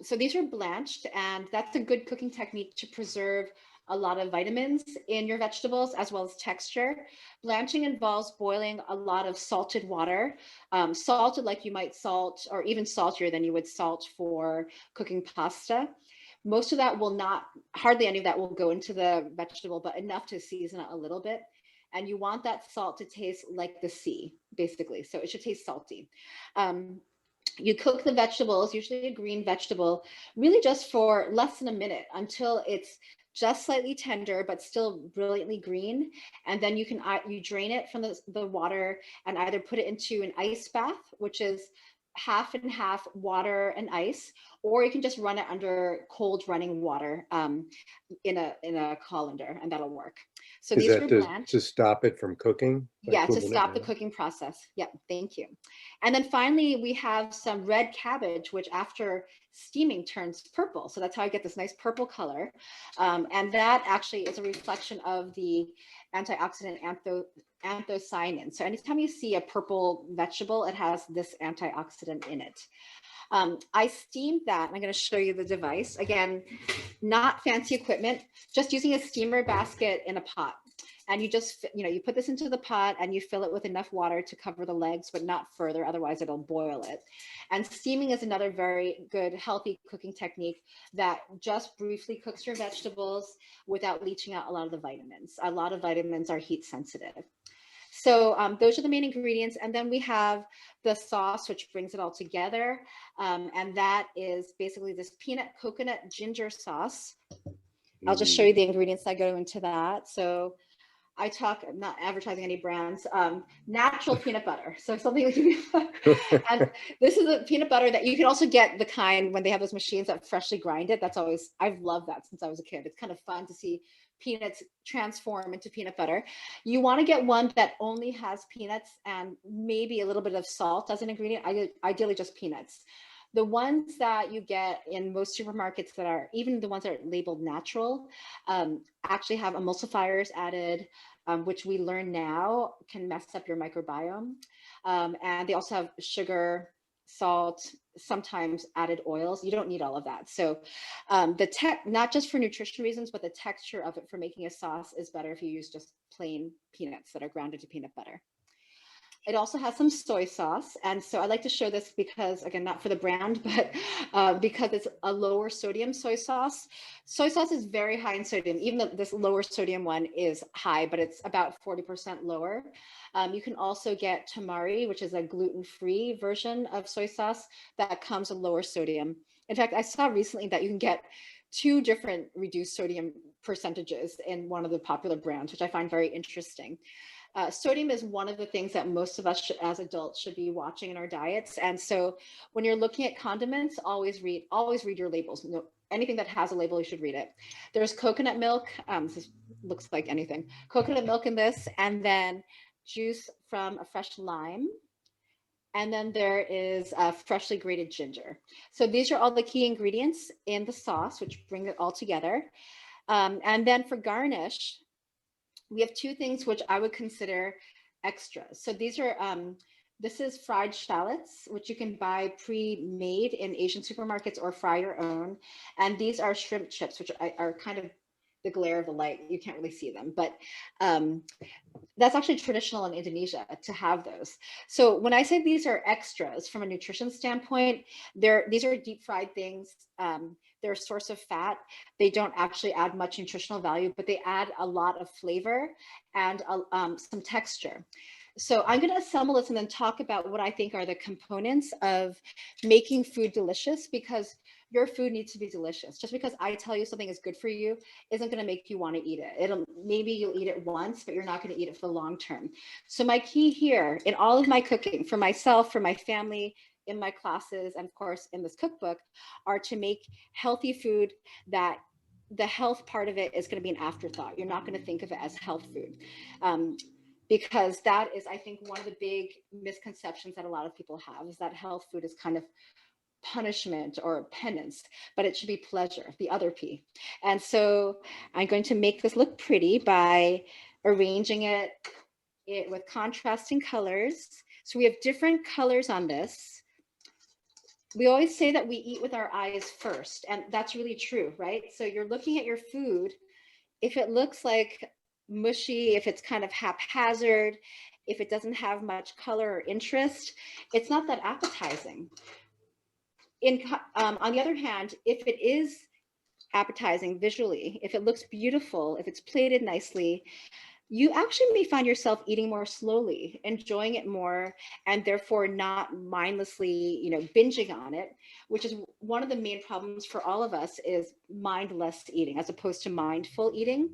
So these are blanched, and that's a good cooking technique to preserve a lot of vitamins in your vegetables as well as texture. Blanching involves boiling a lot of salted water, salted like you might salt, or even saltier than you would salt for cooking pasta. Most of that will not, hardly any of that will go into the vegetable, but enough to season it a little bit. And you want that salt to taste like the sea, basically. So it should taste salty. You cook the vegetables, usually a green vegetable, really just for less than a minute until it's just slightly tender, but still brilliantly green. And then you drain it from the water and either put it into an ice bath, which is half and half water and ice, or you can just run it under cold running water in a colander, and that'll work. So Is these that were blanched. to stop it from cooking? Yeah, to stop the cooking process. Yeah, thank you. And then finally, we have some red cabbage, which after steaming turns purple. So that's how I get this nice purple color. And that actually is a reflection of the antioxidant anthocyanin. So anytime you see a purple vegetable, it has this antioxidant in it. I steamed that. I'm going to show you the device. Again, not fancy equipment, just using a steamer basket in a pot. And you just, you put this into the pot and you fill it with enough water to cover the legs, but not further, otherwise it'll boil it. And steaming is another very good, healthy cooking technique that just briefly cooks your vegetables without leaching out a lot of the vitamins. A lot of vitamins are heat sensitive. So those are the main ingredients. And then we have the sauce, which brings it all together. And that is basically this peanut coconut ginger sauce. I'll just show you the ingredients that go into that. So I talk, I'm not advertising any brands, natural peanut butter. So something like, and this is a peanut butter that you can also get the kind when they have those machines that freshly grind it. That's always, I've loved that since I was a kid. It's kind of fun to see peanuts transform into peanut butter. You want to get one that only has peanuts and maybe a little bit of salt as an ingredient, ideally just peanuts. The ones that you get in most supermarkets that are, even the ones that are labeled natural, actually have emulsifiers added, which we learn now can mess up your microbiome. And they also have sugar, salt, sometimes added oils. You don't need all of that. So not just for nutrition reasons, but the texture of it for making a sauce is better if you use just plain peanuts that are ground into peanut butter. It also has some soy sauce. And so I like to show this because, again, not for the brand, but because it's a lower sodium soy sauce. Soy sauce is very high in sodium. Even though this lower sodium one is high, but it's about 40% lower. You can also get tamari, which is a gluten-free version of soy sauce that comes with lower sodium. In fact, I saw recently that you can get 2 different reduced sodium percentages in one of the popular brands, which I find very interesting. Sodium is one of the things that most of us as adults should be watching in our diets. And so when you're looking at condiments, always read your labels. Anything that has a label, you should read it. There's coconut milk. This looks like anything. Coconut milk in this, and then juice from a fresh lime. And then there is freshly grated ginger. So these are all the key ingredients in the sauce, which bring it all together. And then for garnish, we have 2 things which I would consider extras. So these are, this is fried shallots, which you can buy pre-made in Asian supermarkets or fry your own. And these are shrimp chips, which are kind of the glare of the light. You can't really see them, but that's actually traditional in Indonesia to have those. So when I say these are extras from a nutrition standpoint, these are deep fried things. They're a source of fat. They don't actually add much nutritional value, but they add a lot of flavor and some texture. So I'm going to assemble this and then talk about what I think are the components of making food delicious, because your food needs to be delicious. Just because I tell you something is good for you isn't going to make you want to eat it. Maybe you'll eat it once, but you're not going to eat it for the long term. So my key here in all of my cooking, for myself, for my family, in my classes, and of course in this cookbook, are to make healthy food that the health part of it is going to be an afterthought. You're not going to think of it as health food. Because that is, I think, one of the big misconceptions that a lot of people have, is that health food is kind of punishment or penance, but it should be pleasure, the other P. And so I'm going to make this look pretty by arranging it with contrasting colors. So we have different colors on this. We always say that we eat with our eyes first, and that's really true, right? So you're looking at your food. If it looks like mushy, if it's kind of haphazard, if it doesn't have much color or interest, it's not that appetizing. On the other hand, if it is appetizing visually, if it looks beautiful, if it's plated nicely, you actually may find yourself eating more slowly, enjoying it more, and therefore not mindlessly, binging on it, which is one of the main problems for all of us, is mindless eating as opposed to mindful eating.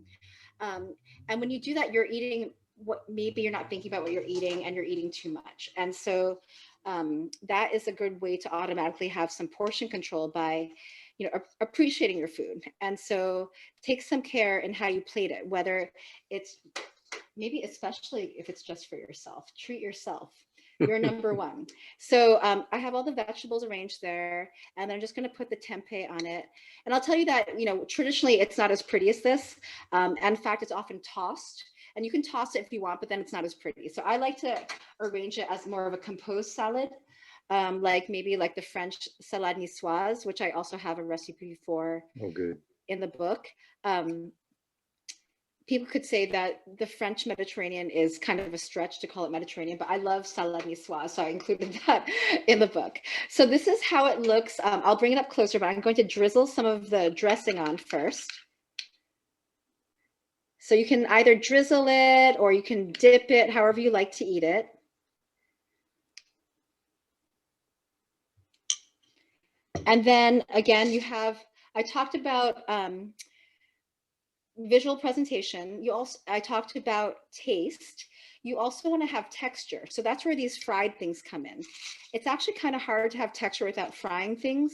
And when you do that, you're eating what maybe you're not thinking about what you're eating, and you're eating too much. And so that is a good way to automatically have some portion control by, appreciating your food. And so take some care in how you plate it, whether it's maybe, especially if it's just for yourself, treat yourself. You're number one. So I have all the vegetables arranged there, and I'm just going to put the tempeh on it. And I'll tell you that, traditionally it's not as pretty as this. And in fact, it's often tossed. And you can toss it if you want, but then it's not as pretty. So I like to arrange it as more of a composed salad, like the French salade niçoise, which I also have a recipe for in the book. People could say that the French Mediterranean is kind of a stretch to call it Mediterranean, but I love salade niçoise, so I included that in the book. So this is how it looks. I'll bring it up closer, but I'm going to drizzle some of the dressing on first. So you can either drizzle it or you can dip it, however you like to eat it. And then again, I talked about visual presentation. I talked about taste. You also want to have texture. So that's where these fried things come in. It's actually kind of hard to have texture without frying things.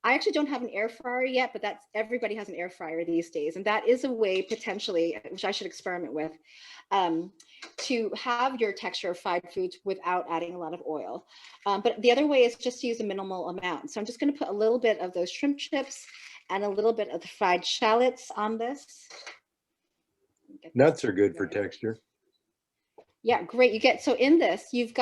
I actually don't have an air fryer yet, but that's everybody has an air fryer these days. And that is a way potentially, which I should experiment with, um, to have your texture of fried foods without adding a lot of oil. But the other way is just to use a minimal amount. So I'm just going to put a little bit of those shrimp chips and a little bit of the fried shallots on this. Nuts are good for texture. Yeah, great. So in this, you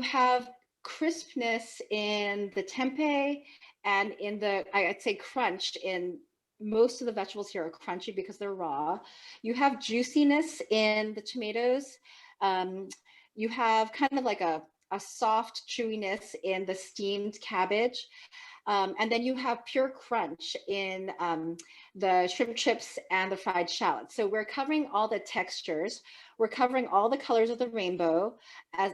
have crispness in the tempeh and in I'd say crunch in most of the vegetables here are crunchy because they're raw. You have juiciness in the tomatoes. Um, you have kind of like a soft chewiness in the steamed cabbage. And then you have pure crunch in the shrimp chips and the fried shallots. So we're covering all the textures. We're covering all the colors of the rainbow,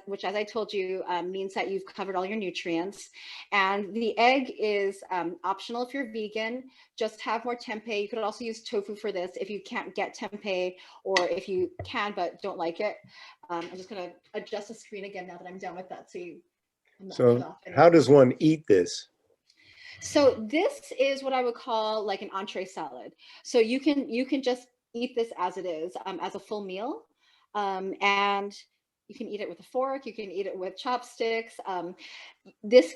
which, as I told you, means that you've covered all your nutrients. And the egg is optional if you're vegan. Just have more tempeh. You could also use tofu for this if you can't get tempeh, or if you can but don't like it. I'm just going to adjust the screen again now that I'm done with that. So how does one eat this? So this is what I would call like an entree salad. So you can just eat this as it is, as a full meal, and you can eat it with a fork. You can eat it with chopsticks. This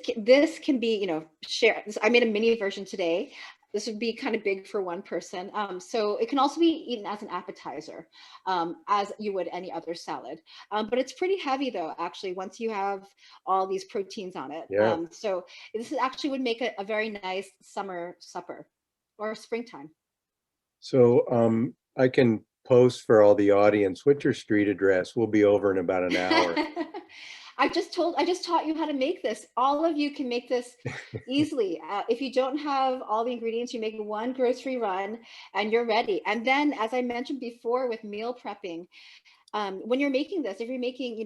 can be, share. I made a mini version today. This would be kind of big for one person. So it can also be eaten as an appetizer, as you would any other salad. But it's pretty heavy though, actually, once you have all these proteins on it. Yeah. So this actually would make a very nice summer supper or springtime. So I can post for all the audience, what's your street address? We'll be over in about an hour. I just taught you how to make this. All of you can make this easily. If you don't have all the ingredients, you make one grocery run and you're ready. And then, as I mentioned before with meal prepping, when you're making this, if you're making,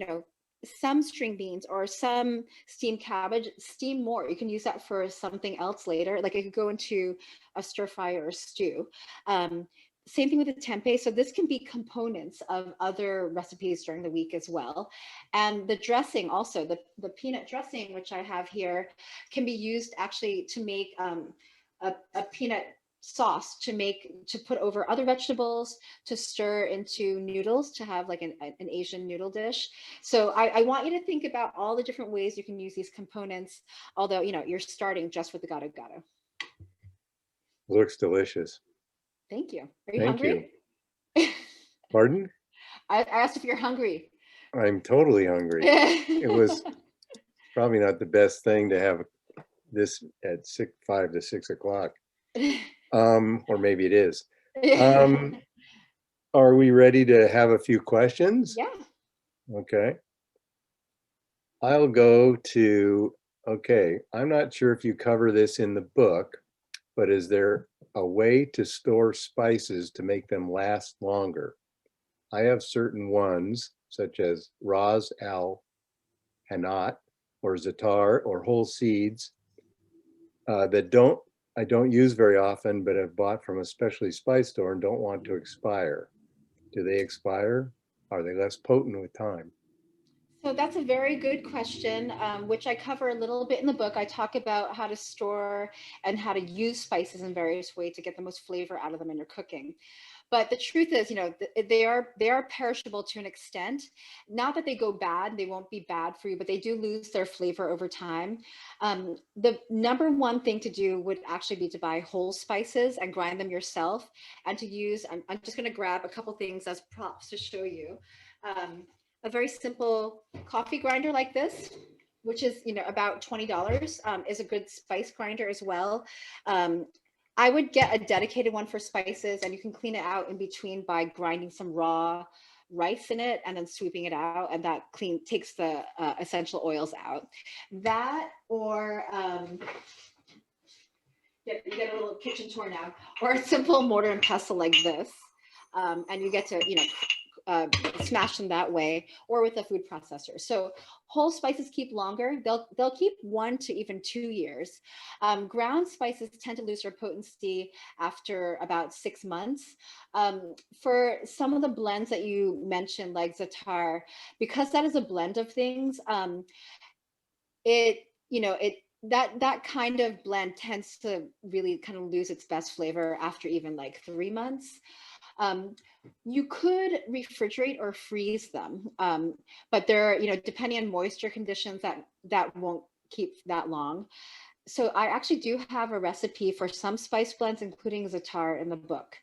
some string beans or some steamed cabbage, steam more. You can use that for something else later. Like it could go into a stir fry or a stew. Same thing with the tempeh. So this can be components of other recipes during the week as well. And the dressing also, the peanut dressing, which I have here, can be used actually to make a peanut sauce to put over other vegetables, to stir into noodles, to have like an Asian noodle dish. So I want you to think about all the different ways you can use these components, although you're starting just with the gado gado. Looks delicious. Thank you. Are you Thank hungry? you. Pardon? I asked if you're hungry. I'm totally hungry. It was probably not the best thing to have this at 5 to 6 o'clock. Or maybe it is. Are we ready to have a few questions? Yeah. Okay. I'll go to, okay, I'm not sure if you cover this in the book, but is there a way to store spices to make them last longer? I have certain ones, such as Ras al Hanout or Za'atar or whole seeds, that I don't use very often, but have bought from a specialty spice store and don't want to expire. Do they expire? Are they less potent with time? So that's a very good question, which I cover a little bit in the book. I talk about how to store and how to use spices in various ways to get the most flavor out of them in your cooking. But the truth is, they are perishable to an extent. Not that they go bad, they won't be bad for you, but they do lose their flavor over time. The number one thing to do would actually be to buy whole spices and grind them yourself, and to use, I'm just gonna grab a couple things as props to show you. A very simple coffee grinder like this, which is about $20, is a good spice grinder as well. I would get a dedicated one for spices, and you can clean it out in between by grinding some raw rice in it and then sweeping it out, and that takes the essential oils out. That, or you get a little kitchen tour now, or a simple mortar and pestle like this, and you get to smash them that way, or with a food processor. So whole spices keep longer. They'll keep 1 to even 2 years. Ground spices tend to lose their potency after about 6 months. For some of the blends that you mentioned, like Za'atar, because that is a blend of things, it that kind of blend tends to really kind of lose its best flavor after even like 3 months. Um, you could refrigerate or freeze them, but they're, depending on moisture conditions, that won't keep that long. So I actually do have a recipe for some spice blends, including za'atar, in the book.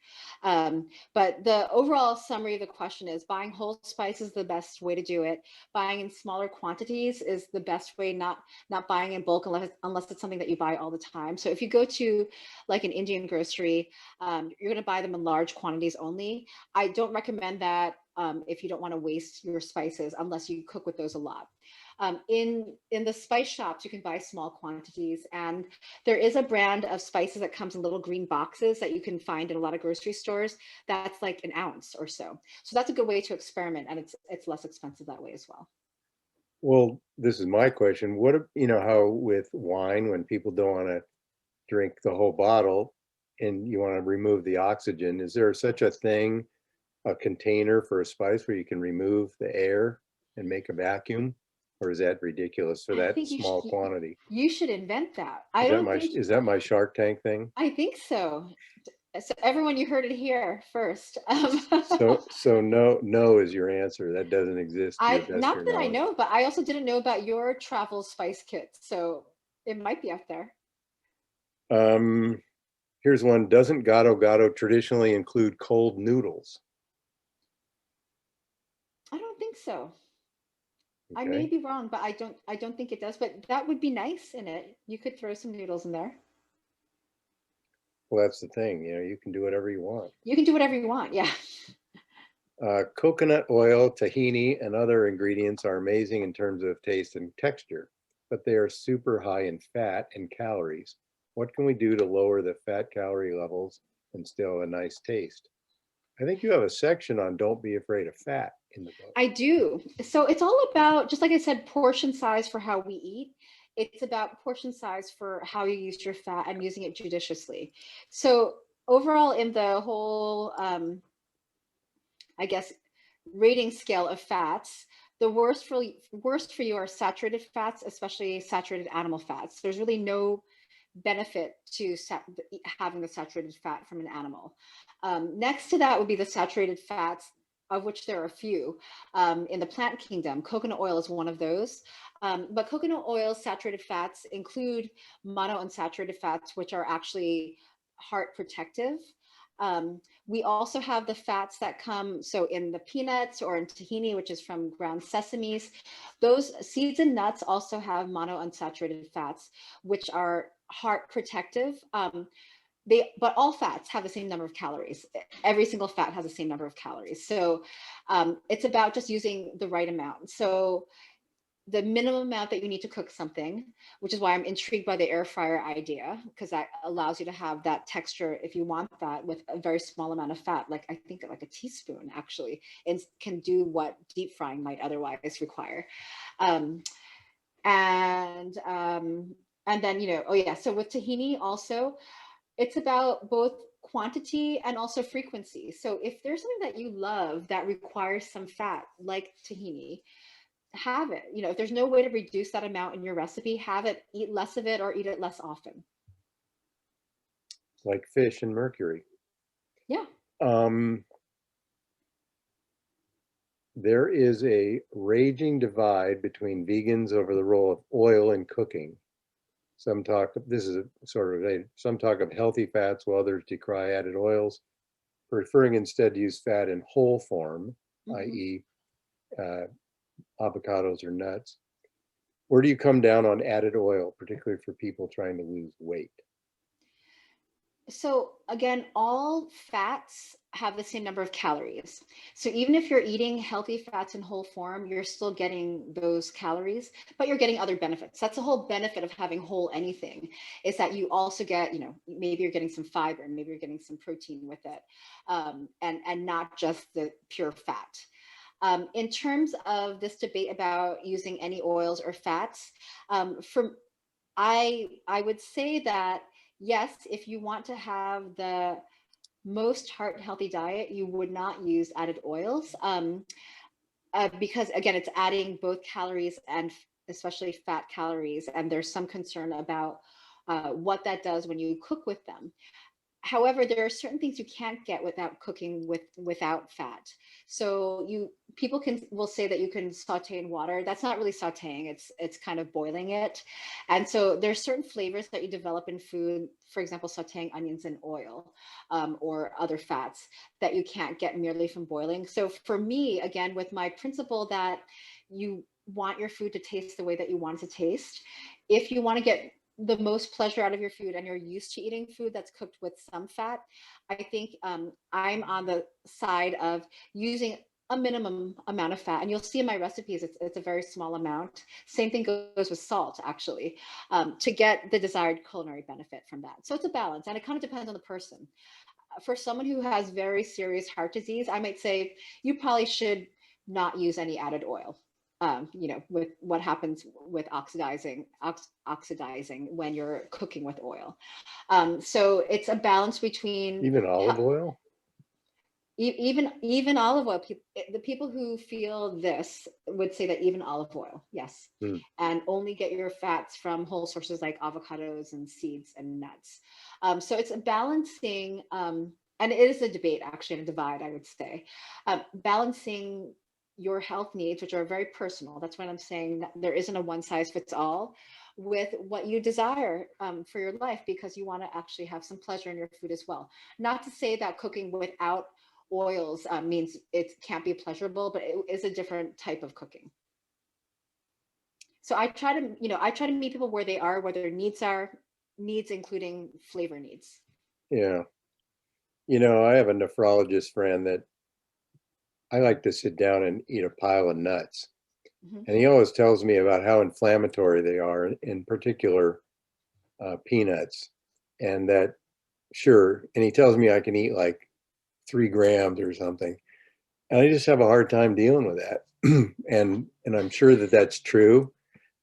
But the overall summary of the question is buying whole spice is the best way to do it. Buying in smaller quantities is the best way, not buying in bulk unless it's something that you buy all the time. So if you go to like an Indian grocery, you're going to buy them in large quantities only. I don't recommend that if you don't want to waste your spices unless you cook with those a lot. In the spice shops, you can buy small quantities, and there is a brand of spices that comes in little green boxes that you can find in a lot of grocery stores. That's like an ounce or so. So that's a good way to experiment, and it's less expensive that way as well. Well, this is my question. How with wine, when people don't want to drink the whole bottle and you want to remove the oxygen, is there such a thing, a container for a spice where you can remove the air and make a vacuum? Or is that ridiculous for I that think small quantity? you should invent that. Is that my Shark Tank thing? I think so. So everyone, you heard it here first. So no is your answer. That doesn't exist to your I best of not your that I knowledge. know, but I also didn't know about your travel spice kit, so it might be out there. Um, Here's one. Doesn't gado gado traditionally include cold noodles? I don't think so. I may Okay. be wrong, but I don't think it does. But that would be nice in it. You could throw some noodles in there. Well, that's the thing. You can do whatever you want. You can do whatever you want. Yeah. Coconut oil, tahini, and other ingredients are amazing in terms of taste and texture, but they are super high in fat and calories. What can we do to lower the fat calorie levels and still a nice taste? I think you have a section on don't be afraid of fat in the book. I do. So it's all about, just like I said, portion size for how we eat. It's about portion size for how you use your fat and using it judiciously. So overall, in the whole, I guess, rating scale of fats, the worst for you are saturated fats, especially saturated animal fats. There's really no benefit to having the saturated fat from an animal. Next to that would be the saturated fats, of which there are a few in the plant kingdom. Coconut oil is one of those. But coconut oil saturated fats include monounsaturated fats, which are actually heart protective. We also have the fats that come, so in the peanuts or in tahini, which is from ground sesames. Those seeds and nuts also have monounsaturated fats, which are heart protective. But all fats have the same number of calories. Every single fat has the same number of calories. So it's about just using the right amount. So the minimum amount that you need to cook something, which is why I'm intrigued by the air fryer idea, because that allows you to have that texture if you want that with a very small amount of fat, like I think like a teaspoon actually, and can do what deep frying might otherwise require. Um, and and then oh yeah, so with tahini also, it's about both quantity and also frequency. So if there's something that you love that requires some fat, like tahini, have it. If there's no way to reduce that amount in your recipe, have it, eat less of it or eat it less often. Like fish and mercury. Yeah. Um, there is a raging divide between vegans over the role of oil in cooking. Some talk, this is a sort of some talk of healthy fats while others decry added oils, preferring instead to use fat in whole form, i.e. Avocados or nuts. Where do you come down on added oil, particularly for people trying to lose weight? So again, all fats have the same number of calories. So even if you're eating healthy fats in whole form, you're still getting those calories, but you're getting other benefits. That's the whole benefit of having whole anything, is that you also get, maybe you're getting some fiber, maybe you're getting some protein with it, and not just the pure fat. In terms of this debate about using any oils or fats, I would say that yes, if you want to have the most heart healthy diet, you would not use added oils, because again, it's adding both calories especially fat calories, and there's some concern about what that does when you cook with them. However, there are certain things you can't get without cooking without fat. So people will say that you can saute in water. That's not really sauteing. It's kind of boiling it. And so there's certain flavors that you develop in food, for example, sauteing onions in oil, or other fats that you can't get merely from boiling. So for me, again, with my principle that you want your food to taste the way that you want it to taste, if you want to get the most pleasure out of your food and you're used to eating food that's cooked with some fat, I think I'm on the side of using a minimum amount of fat. And you'll see in my recipes, it's a very small amount. Same thing goes with salt, actually, to get the desired culinary benefit from that. So it's a balance, and it kind of depends on the person. For someone who has very serious heart disease, I might say you probably should not use any added oil. With what happens with oxidizing when you're cooking with oil. So it's a balance between Even olive oil? even olive oil. The people who feel this would say that even olive oil, yes, Hmm. and only get your fats from whole sources like avocados and seeds and nuts. So it's a balancing, and it is a debate, actually, and a divide, I would say, balancing your health needs, which are very personal. That's what I'm saying. That there isn't a one size fits all, with what you desire for your life, because you want to actually have some pleasure in your food as well. Not to say that cooking without oils means it can't be pleasurable, but it is a different type of cooking. So I try to meet people where they are, where their needs are, needs including flavor needs. Yeah. I have a nephrologist friend that I like to sit down and eat a pile of nuts. Mm-hmm. And he always tells me about how inflammatory they are, in particular peanuts. And that, sure, and he tells me I can eat like 3 grams or something. And I just have a hard time dealing with that. and I'm sure that that's true.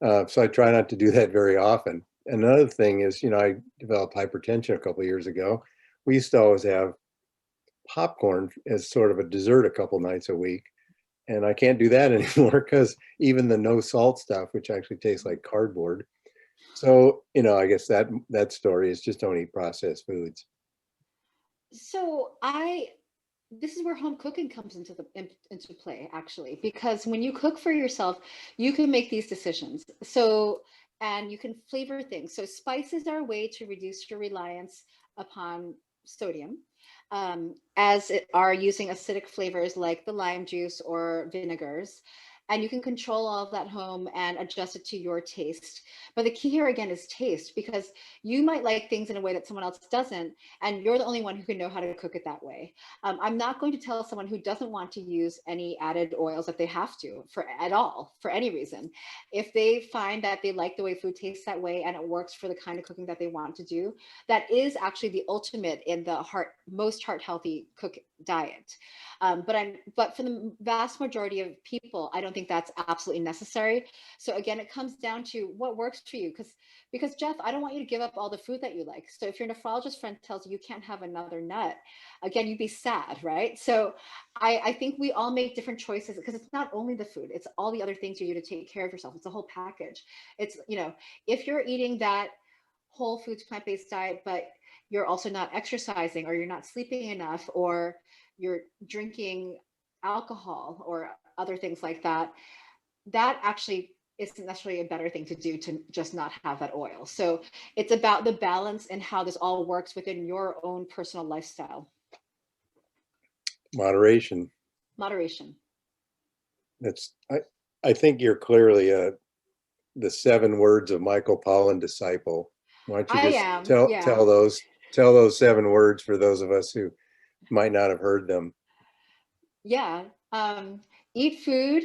So I try not to do that very often. Another thing is, I developed hypertension a couple of years ago. We used to always have popcorn as sort of a dessert a couple nights a week. And I can't do that anymore, because even the no salt stuff, which actually tastes like cardboard. So, I guess that story is just don't eat processed foods. So this is where home cooking comes into play, actually, because when you cook for yourself, you can make these decisions. So, and you can flavor things. So spices are a way to reduce your reliance upon sodium, as it are using acidic flavors like the lime juice or vinegars. And you can control all of that home and adjust it to your taste. But the key here again is taste, because you might like things in a way that someone else doesn't, and you're the only one who can know how to cook it that way. I'm not going to tell someone who doesn't want to use any added oils that they have to at all, for any reason. If they find that they like the way food tastes that way and it works for the kind of cooking that they want to do, that is actually the ultimate in the most heart healthy cook diet. But for the vast majority of people, I don't think that's absolutely necessary. So again, it comes down to what works for you. Because Jeff, I don't want you to give up all the food that you like. So if your nephrologist friend tells you you can't have another nut, again, you'd be sad, right? So I think we all make different choices, because it's not only the food, it's all the other things you do to take care of yourself. It's a whole package. It's, if you're eating that whole foods plant-based diet, but you're also not exercising, or you're not sleeping enough, or you're drinking alcohol or other things like that, that actually isn't necessarily a better thing to do, to just not have that oil. So it's about the balance and how this all works within your own personal lifestyle. Moderation. Moderation. I think you're clearly the 7 words of Michael Pollan disciple. Why don't you I just am, tell yeah. those 7 words for those of us who might not have heard them? Yeah. Eat food,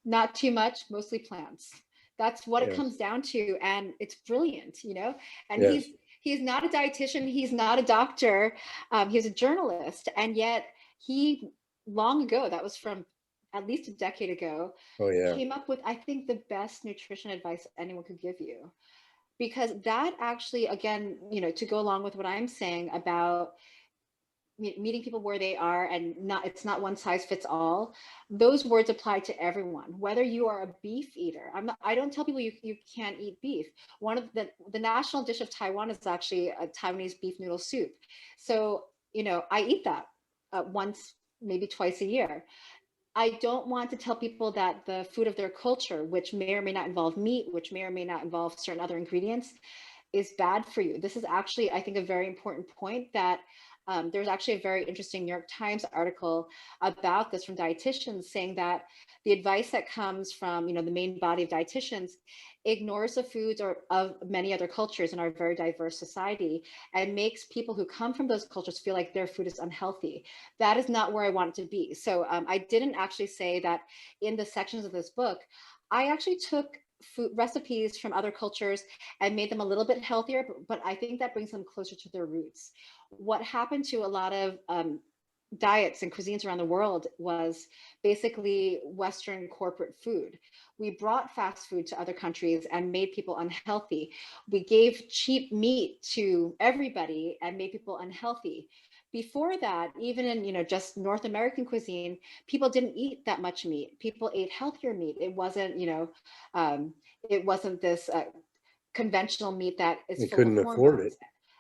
not too much, mostly plants. That's what it Yes. comes down to. And it's brilliant, and Yes. he's not a dietitian. He's not a doctor. He's a journalist. And yet he, long ago, that was from at least a decade ago, Oh yeah. came up with, I think, the best nutrition advice anyone could give you. Because that actually, again, to go along with what I'm saying about meeting people where they are, and it's not one size fits all. Those words apply to everyone, whether you are a beef eater. I don't tell people you can't eat beef. One of the national dish of Taiwan is actually a Taiwanese beef noodle soup. So, I eat that once, maybe twice a year. I don't want to tell people that the food of their culture, which may or may not involve meat, which may or may not involve certain other ingredients, is bad for you. This is actually, I think, a very important point that there's actually a very interesting New York Times article about this from dietitians, saying that the advice that comes from, the main body of dietitians ignores the foods of many other cultures in our very diverse society, and makes people who come from those cultures feel like their food is unhealthy. That is not where I want it to be. So I didn't actually say that in the sections of this book. I actually took food recipes from other cultures and made them a little bit healthier, but I think that brings them closer to their roots. What happened to a lot of diets and cuisines around the world was basically Western corporate food. We brought fast food to other countries and made people unhealthy. We gave cheap meat to everybody and made people unhealthy. Before that, even in just North American cuisine, people didn't eat that much meat. People ate healthier meat. It wasn't this conventional meat that is They full of couldn't afford it. hormones.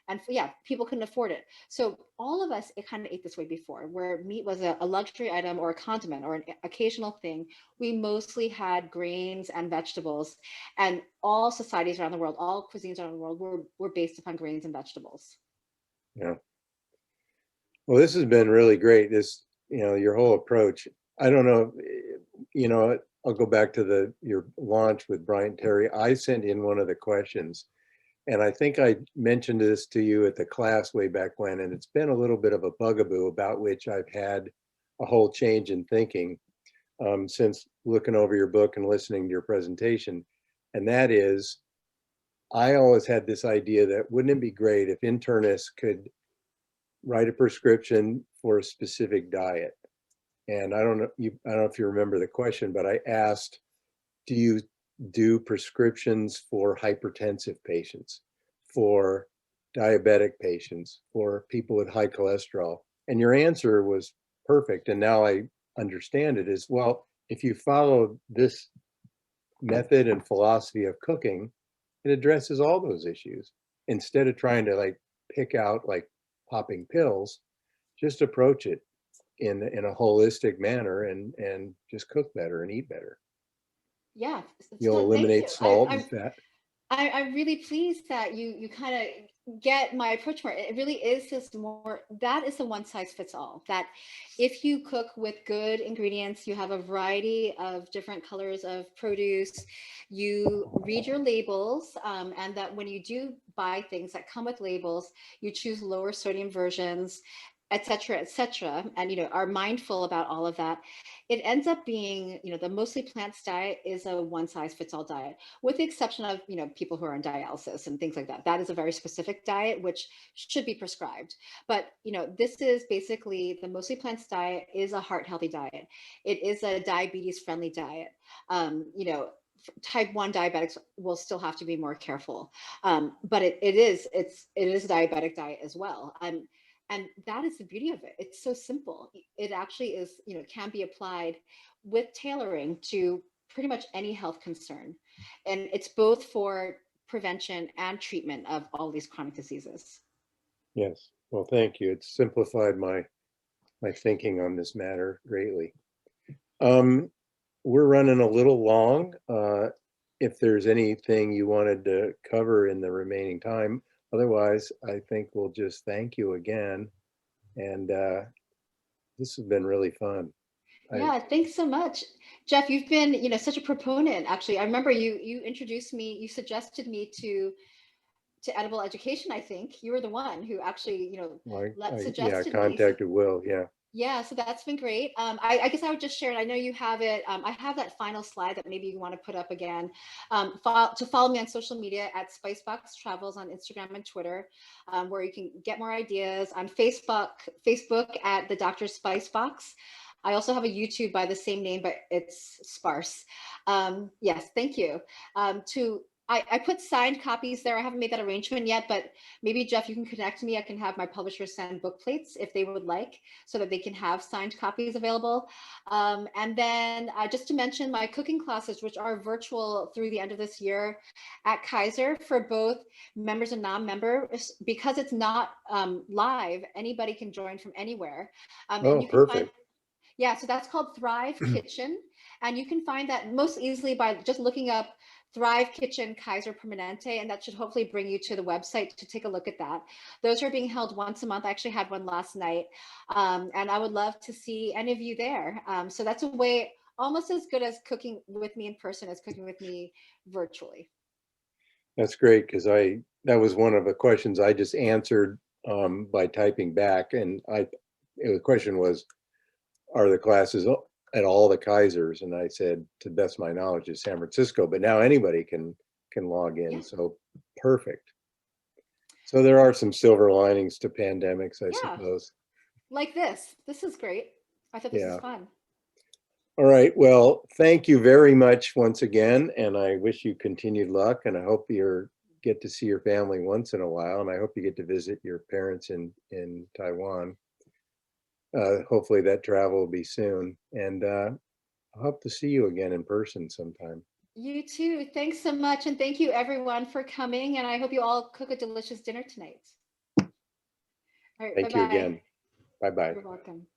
And yeah, people couldn't afford it. So all of us, it kind of ate this way before, where meat was a luxury item or a condiment or an occasional thing. We mostly had grains and vegetables, and all societies around the world, all cuisines around the world were based upon grains and vegetables. Yeah. Well, this has been really great. Your whole approach. I don't know, I'll go back to your launch with Bryant Terry. I sent in one of the questions, and I think I mentioned this to you at the class way back when, and it's been a little bit of a bugaboo about which I've had a whole change in thinking since looking over your book and listening to your presentation. And that is, I always had this idea that wouldn't it be great if internists could write a prescription for a specific diet? And I don't know if you remember the question, but I asked, do you do prescriptions for hypertensive patients, for diabetic patients, for people with high cholesterol? And your answer was perfect. And now I understand it as well. If you follow this method and philosophy of cooking, it addresses all those issues. Instead of trying to pick out popping pills, just approach it in a holistic manner and just cook better and eat better. Yeah. You'll So thank eliminate you. salt and fat. I'm really pleased that you kind of get my approach more. It really is just more, that is a one size fits all. That if you cook with good ingredients, you have a variety of different colors of produce, you read your labels, and that when you do buy things that come with labels, you choose lower sodium versions, et cetera, and are mindful about all of that. It ends up being, the mostly plants diet is a one size fits all diet, with the exception of people who are on dialysis and things like that. That is a very specific diet which should be prescribed. But this is basically, the mostly plants diet is a heart healthy diet. It is a diabetes friendly diet. Type 1 diabetics will still have to be more careful, but it is a diabetic diet as well. And that is the beauty of it. It's so simple. It actually is, can be applied with tailoring to pretty much any health concern. And it's both for prevention and treatment of all these chronic diseases. Yes. Well, thank you. It's simplified my thinking on this matter greatly. We're running a little long. If there's anything you wanted to cover in the remaining time, otherwise, I think we'll just thank you again. And this has been really fun. Yeah, thanks so much. Jeff, you've been, such a proponent. Actually, I remember you introduced me, you suggested me to edible education. I think you were the one who actually, suggested me. Contacted Will. Yeah. Yeah, so that's been great. I guess I would just share it. I know you have it. I have that final slide that maybe you want to put up again. To follow me on social media at Spicebox Travels on Instagram and Twitter, where you can get more ideas. On Facebook at the Dr. Spicebox. I also have a YouTube by the same name, but it's sparse. Yes, thank you. I put signed copies there. I haven't made that arrangement yet, but maybe Jeff, you can connect me. I can have my publisher send book plates if they would like, so that they can have signed copies available. And then just to mention my cooking classes, which are virtual through the end of this year at Kaiser for both members and non-members, because it's not live, anybody can join from anywhere. And Oh, you can find, perfect. yeah, so that's called Thrive Kitchen. And you can find that most easily by just looking up Thrive Kitchen Kaiser Permanente, and that should hopefully bring you to the website to take a look at that. Those are being held once a month. I actually had one last night, and I would love to see any of you there. So that's a way almost as good as cooking with me in person as cooking with me virtually. That's great, because that was one of the questions I just answered by typing back, and the question was, are the classes at all the Kaisers? And I said, to the best of my knowledge, is San Francisco, but now anybody can log in. Yeah, So perfect. So there are some silver linings to pandemics, I yeah, suppose. like this. This is great. I thought this was Yeah. fun. All right. Well, thank you very much once again, and I wish you continued luck, and I hope you get to see your family once in a while, and I hope you get to visit your parents in Taiwan. Hopefully that travel will be soon, and I hope to see you again in person sometime. You too. Thanks so much. And thank you everyone for coming. And I hope you all cook a delicious dinner tonight. All right. Thank you Bye-bye. again. Bye-bye. You're welcome.